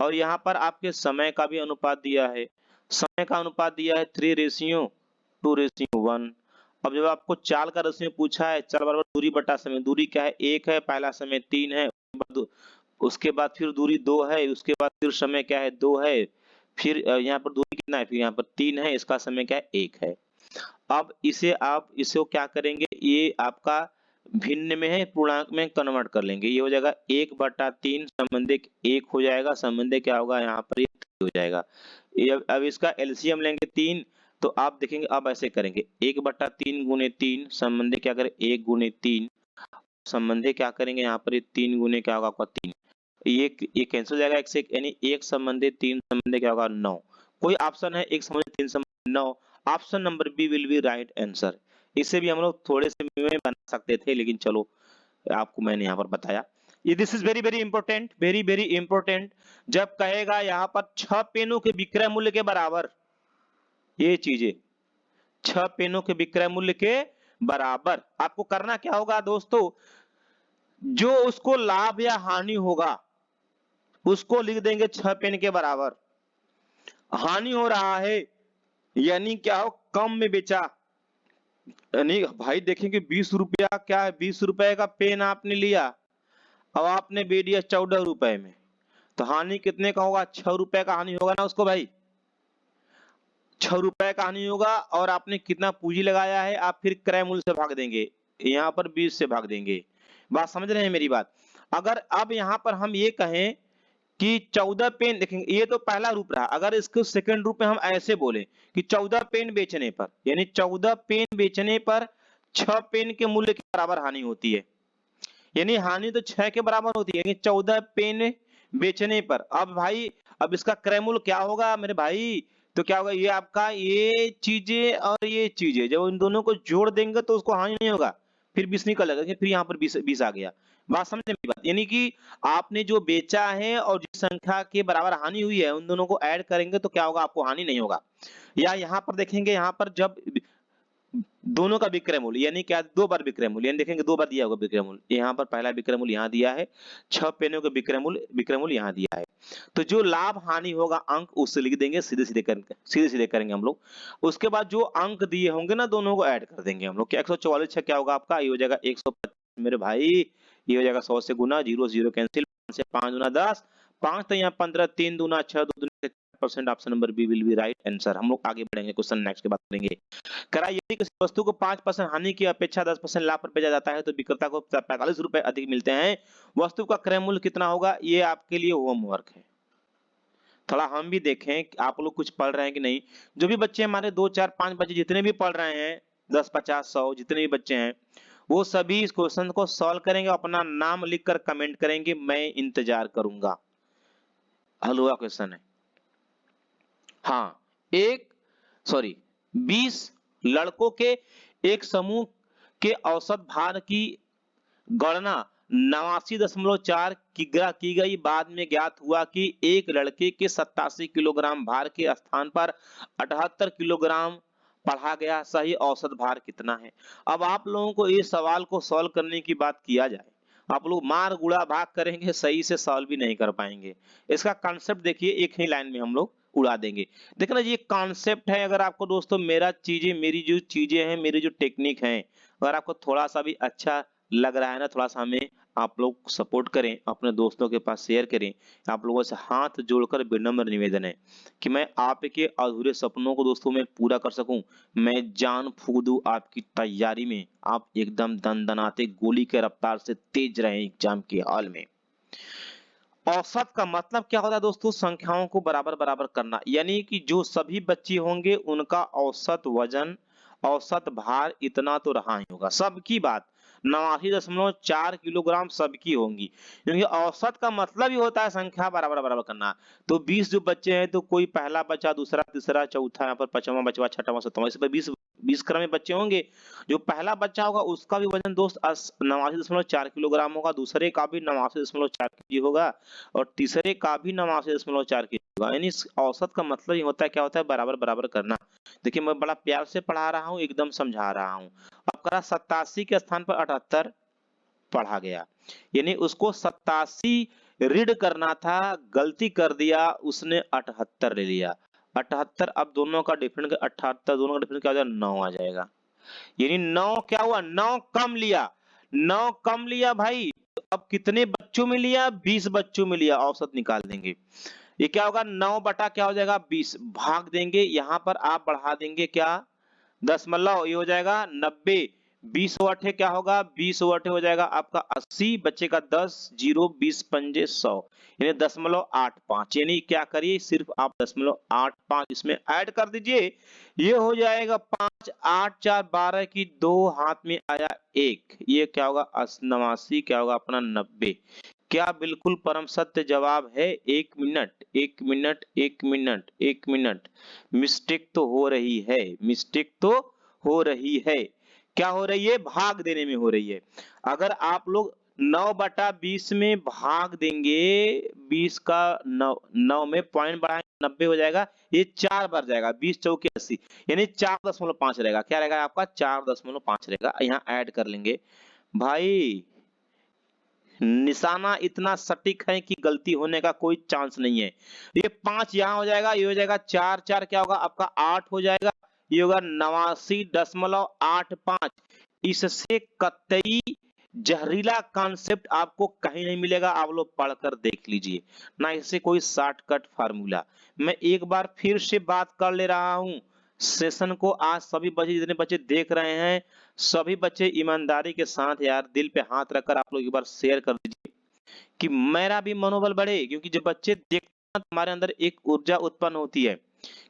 और यहाँ पर आपके समय का भी अनुपात दिया है। समय का अनुपात दिया है 3:2:1। अब जब आपको चाल का रेशियो पूछा है, चाल बराबर दूरी बटा समय। दूरी क्या है? 1 है, पहला समय 3 है, उसके बाद फिर दूरी 2 है, उसके बाद फिर समय क्या है? 2 है, फिर यहाँ पर दूरी कितना है? फिर यहाँ पर 3 है, इसका समय क्या है? 1 है। अब इसे आप इसको क्या करेंगे? ये आपका भिन्न में है, पूर्णांक में कन्वर्ट कर लेंगे। ये हो जाएगा 1/3 संबंधिक 1 हो जाएगा, संबंधिक क्या होगा यहाँ पर? ये 3 हो जाएगा। ये अब इसका एलसीएम लेंगे 3, तो आप देखेंगे अब ऐसे करेंगे 1/3 गुणे 3 संबंधिक क्या करें? 1 गुणे 3 संबंधिक क्या करेंगे यहाँ पर? ये 3 गुणे क्या होगा आपका? 3। ये कैंसिल हो जाएगा 1 से 1, यानी 1 संबंधित 3 संबंधित क्या होगा? 9। कोई ऑप्शन है 1 संबंधित 3 संबंधित 9? Option number B will be right answer. इसे भी हम लोग थोड़े से में बना सकते थे लेकिन चलो आपको मैंने यहाँ पर बताया। ये this is very very important, very very important. जब कहेगा यहाँ पर 6 पेनों के विक्रय मूल्य के बराबर, ये चीजें 6 पेनों के विक्रय मूल्य के बराबर, आपको करना क्या होगा दोस्तों? जो उसको लाभ या हानि होगा उसको लिख देंगे 6 पेन के बराबर। हानि हो रहा है यानी क्या हो? कम में बेचा, यानी भाई देखेंगे 20 रुपया क्या है? 20 रुपए का पेन आपने लिया, अब आपने बेच दिया 14 रुपए में, तो हानि कितने का होगा? 6 रुपए का हानि होगा ना उसको भाई। 6 रुपए का हानि होगा और आपने कितना पूंजी लगाया है आप फिर क्रय मूल्य से भाग देंगे, यहाँ पर 20 से भाग देंगे। बात समझ रहे हैं मेरी बात? अगर अब यहाँ पर हम ये कहें कि 14 पेन, देखेंगे ये तो पहला रूप रहा। अगर इसको सेकंड रूप में हम ऐसे बोले कि 14 पेन बेचने पर, यानी 14 पेन बेचने पर 6 पेन के मूल्य के बराबर हानि होती है, यानी हानि तो 6 के बराबर होती है, यानी 14 पेन बेचने पर। अब भाई अब इसका क्रय मूल्य क्या होगा मेरे भाई? तो क्या होगा? ये आपका ये चीजें और ये चीजें जब इन दोनों को जोड़ देंगे तो उसको हानि नहीं होगा, फिर 20 निकल आएगा, फिर यहाँ पर 20 आ गया। बात समझे मेरी बात? यानी कि आपने जो बेचा है और जिस संख्या के बराबर हानि हुई है उन दोनों को ऐड करेंगे तो क्या होगा? आपको हानि नहीं होगा। या यहाँ पर देखेंगे, यहाँ पर जब दोनों का विक्रय मूल्य यानी क्या? 2 बार विक्रय मूल्य, यानी देखेंगे 2 बार दिया होगा विक्रय मूल्य। यहाँ पर पहला विक्रय मूल्य यहाँ दिया है, 6 पेनों का विक्रय मूल्य यहाँ दिया है। तो जो लाभ हानि होगा अंक उससे लिख देंगे, सीधे सीधे करेंगे हम लोग। उसके बाद जो अंक दिए होंगे ना दोनों को ऐड कर देंगे हम लोग। क्या 144 क्या होगा आपका? ये हो जाएगा 125 मेरे भाई, ये हो जाएगा 100 से गुना, 0 0 कैंसिल, 5 से 5 गुना 10, 5 तो यहाँ 15, 3 दूना 6, 2 दूना 4%, option number B will be right answer. हम लोग आगे बढ़ेंगे, क्वेश्चन नेक्स्ट के बात करेंगे। करा यदि किसी वस्तु को 5% हानि की अपेक्षा 10% लाभ पर बेचा जाता है तो विक्रेता को 45 रुपए अधिक मिलते हैं। वस्तु का क्रय मूल्य कितना होगा? ये आपके लिए होमवर्क है। थोड़ा हम भी देखें कि आप लोग कुछ पढ़ रहे हैं कि नहीं। जो भी बच्चे हमारे 2 4 5 बच्चे जितने भी पढ़ रहे हैं, 10 50 100 जितने भी बच्चे हैं, वो सभी इस क्वेश्चन को सॉल्व करेंगे, अपना नाम लिखकर कमेंट करेंगे, मैं इंतजार करूंगा। हल हुआ क्वेश्चन है। हाँ, 20 लड़कों के एक समूह के औसत भार की गणना 89.4 किग्रा की गई। बाद में ज्ञात हुआ कि एक लड़के के 87 किलोग्राम भार के स्थान पर 78 किलोग्राम पढ़ा गया। सही औसत भार कितना है? अब आप लोगों को इस सवाल को सॉल्व करने की बात किया जाए, आप लोग मार गुड़ा भाग करेंगे, सही से सॉल्व भी नहीं कर पाएंगे। इसका कॉन्सेप्ट देखिए, एक ही लाइन में हम लोग उड़ा देंगे। देखना, ये कॉन्सेप्ट है। अगर आपको दोस्तों मेरी जो चीजें हैं, मेरी जो टेक्निक है, अगर आपको थोड़ा सा भी अच्छा लग रहा है ना, थोड़ा सा हमें आप लोग सपोर्ट करें, अपने दोस्तों के पास शेयर करें। आप लोगों से हाथ जोड़कर विनम्र निवेदन है कि मैं आपके अधूरे सपनों को दोस्तों मैं पूरा कर सकूं। मैं जान फूंक दूं आपकी तैयारी में, आप एकदम दनदनाते गोली के रफ्तार से तेज रहें एग्जाम के हॉल में। औसत का मतलब क्या होता है दोस्तों? संख्याओं को बराबर बराबर करना, यानी कि जो सभी बच्चे होंगे उनका औसत वजन, औसत भार इतना तो रहा ही होगा। सबकी बात 89.4 किलोग्राम सबकी होंगी, क्योंकि औसत का मतलब ही होता है संख्या बराबर बराबर करना। तो 20 जो बच्चे हैं, तो कोई पहला बच्चा, दूसरा, तीसरा, चौथा, यहाँ पर पांचवा बचवा, छठवां, सातवां, इस पर 20 क्रम में बच्चे होंगे। जो पहला बच्चा होगा उसका भी वजन दोस्त 89.4 किलोग्राम होगा, दूसरे का भी 89.4 केजी होगा, और तीसरे का भी 89.4 केजी होगा। यानी इस औसत का मतलब ही होता है, क्या होता है? बराबर बराबर करना। देखिए, मैं बड़ा प्यार से पढ़ा रहा हूँ, एकदम समझा रहा हूँ। अब करा 87 के स्थान पर 78 पढ़ा गया, यानी उसको 87 रीड करना था, गलती कर दिया, उसने 78 ले लिया। 78, अब दोनों का डिफरेंस 78, दोनों का डिफरेंस क्या हो जाएगा? 9 आ जाएगा। यानी 9 क्या हुआ? 9 कम लिया, 9 कम लिया भाई। तो अब कितने बच्चों में लिया? 20 बच्चों में लिया। औसत निकाल देंगे। ये क्या होगा? 9 बटा क्या हो जाएगा? 20, भाग देंगे, यहां पर आप बढ़ा देंगे क्या? दशमलव, ये हो जाएगा 90। 20 अठे क्या होगा? 20 अठे हो जाएगा आपका 80, बचेगा 10, 0, 20 पंजे 100, यानी 0.85। यानी क्या करिए, सिर्फ आप 0.85 इसमें ऐड कर दीजिए, ये हो जाएगा 5, 8, 4, 12 की 2 हाथ में आया 1, ये क्या होगा? 89, क्या होगा अपना? 90। क्या बिल्कुल परम सत्य जवाब है? 1 minute, 1 minute, 1 minute, 1 minute, mistake तो हो रही है, मिस्टेक तो हो रही है। क्या हो रही है? भाग देने में हो रही है। अगर आप लोग 9 बटा 20 में भाग देंगे, 20 का 9 में पॉइंट बढ़ाएंगे, 90 हो जाएगा, ये 4 बढ़ जाएगा, 20 चौके 80, यानी 4.5 रहेगा। क्या रहेगा आपका? 4.5 रहेगा। यहाँ ऐड कर लेंगे भाई, निशाना इतना सटीक है कि गलती होने का कोई चांस नहीं है। ये 5 यहां हो जाएगा, ये हो जाएगा 4, 4 क्या होगा आपका? 8 हो जाएगा, ये होगा 89.85। इससे कतई जहरीला कॉन्सेप्ट आपको कहीं नहीं मिलेगा, आप लोग पढ़कर देख लीजिए ना, इससे कोई शॉर्टकट फार्मूला। मैं एक बार फिर से बात कर ले रहा हूं, सेशन को आज सभी बच्चे, जितने बच्चे देख रहे हैं, सभी बच्चे ईमानदारी के साथ यार दिल पे हाथ रखकर आप लोग एक बार शेयर कर दीजिए कि मेरा भी मनोबल बढ़े, क्योंकि जब बच्चे देखते हैं तुम्हारे अंदर एक ऊर्जा उत्पन्न होती है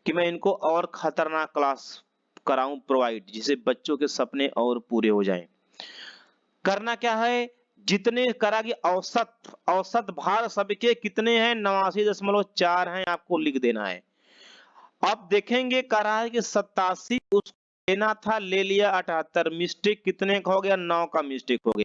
कि मैं इनको और खतरनाक क्लास कराऊं प्रोवाइड, जिससे बच्चों के सपने और पूरे हो जाएं। करना क्या है? जितने करा कि औसत औसत भार सबके कितने हैं? 89.4 हैं, आपको लिख देना है। अब देखेंगे कह रहा है कि 87 उसको लेना था, ले लिया 78, मिस्टेक कितने का हो गया? 9 का मिस्टेक हो गया।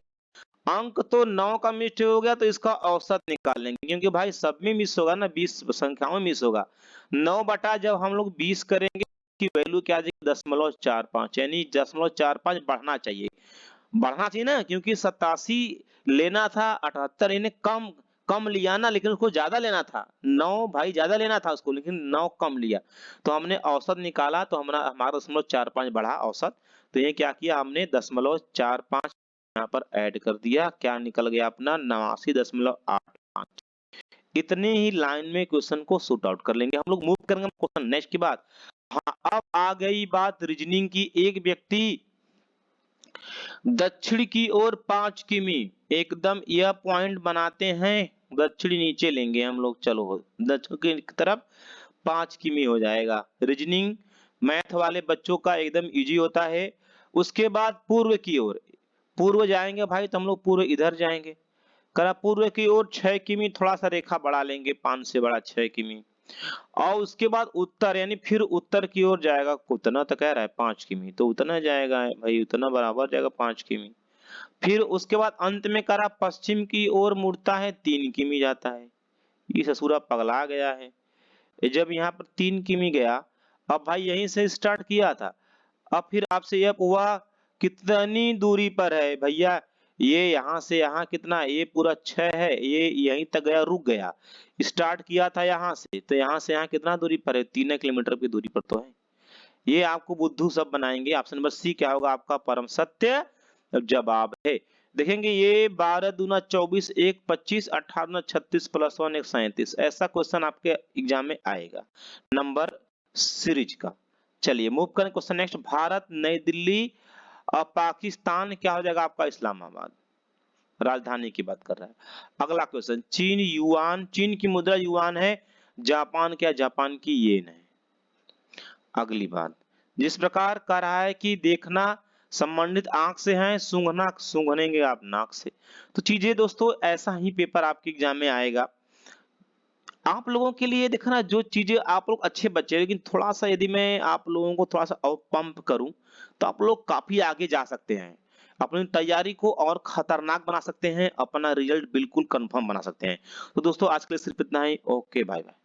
अंक तो 9 का मिस्टेक हो गया, तो इसका औसत निकाल लेंगे, क्योंकि भाई सब में मिस होगा ना, 20 संख्याओं में मिस होगा। 9 बटा जब हम लोग 20 करेंगे की वैल्यू क्या आ जाएगी? 0.45, यानी 0.45 बढ़ना चाहिए, बढ़ना चाहिए ना, क्योंकि 87 लेना था, 78 इन्हें कम कम लिया ना, लेकिन उसको ज्यादा लेना था। 9 भाई ज्यादा लेना था उसको, लेकिन 9 कम लिया, तो हमने औसत निकाला, तो हमारा हमारा 0.45 बढ़ा औसत। तो ये क्या किया हमने? 0.45 यहाँ पर ऐड कर दिया, क्या निकल गया अपना 89.85। इतने ही लाइन में क्वेश्चन को शूट आउट कर लेंगे। हम लोग मूव करेंगे क्वेश्चन नेक्स्ट की बात। हाँ, अब आ गई बात रीजनिंग की। एक व्यक्ति दक्षिण की ओर 5 किमी, एकदम यह पॉइंट बनाते हैं। दक्षिण नीचे लेंगे हम लोग, चलो दक्षिण की तरफ 5 किमी हो जाएगा। रीजनिंग मैथ वाले बच्चों का एकदम इजी होता है। उसके बाद पूर्व की ओर, पूर्व जाएंगे भाई तो हम लोग पूर्व इधर जाएंगे। करा पूर्व की ओर 6 किमी, थोड़ा सा रेखा बढ़ा लेंगे, 5 से बड़ा 6 किमी। और उसके बाद उत्तर, यानी फिर उत्तर की ओर जाएगा। उतना तो कह रहा है 5 किमी, तो उतना जाएगा भाई, उतना बराबर जाएगा 5 किमी। फिर उसके बाद अंत में करा पश्चिम की ओर मुड़ता है, 3 किमी जाता है। ये ससुरा पगला गया है। ये जब यहाँ पर 3 किमी गया, अब भाई यहीं से स्टार्ट किया था, अब फिर आपसे यह हुआ कितनी दूरी पर है भैया। ये यहाँ से यहाँ कितना, ये पूरा 6 है, ये यहीं तक गया, रुक गया। स्टार्ट किया था यहाँ से, तो यहाँ से यहाँ कितना दूरी पर है, 3 किलोमीटर की दूरी पर तो है। ये आपको बुद्धू सब बनाएंगे। ऑप्शन नंबर सी क्या होगा आपका परम सत्य जवाब है। देखेंगे ये 12 दूना 24, 1 25, 18 दूना 36 प्लस 1 1 37, ऐसा क्वेश्चन आपके एग्जाम में आएगा नंबर सीरीज का। चलिए मूव करें क्वेश्चन नेक्स्ट। भारत नई दिल्ली और पाकिस्तान क्या हो जाएगा आपका इस्लामाबाद, राजधानी की बात कर रहा है। अगला क्वेश्चन चीन युआन, चीन की मुद्रा युआन है। जापान क्या, जापान की येन है। अगली बात, जिस प्रकार कह रहा है कि देखना संबंधित आंख से है, सूंघना सूंघनेंगे आप नाक से। तो चीजें दोस्तों ऐसा ही पेपर आपके एग्जाम में आएगा। आप लोगों के लिए देखना जो चीजें आप लोग अच्छे बच्चे, लेकिन थोड़ा सा यदि मैं आप लोगों को थोड़ा सा और पंप करूं तो आप लोग काफी आगे जा सकते हैं। अपनी तैयारी को और खतरनाक बना सकते हैं, अपना रिजल्ट बिल्कुल कंफर्म बना सकते हैं। तो दोस्तों आज के लिए सिर्फ इतना ही। Okay bye bye.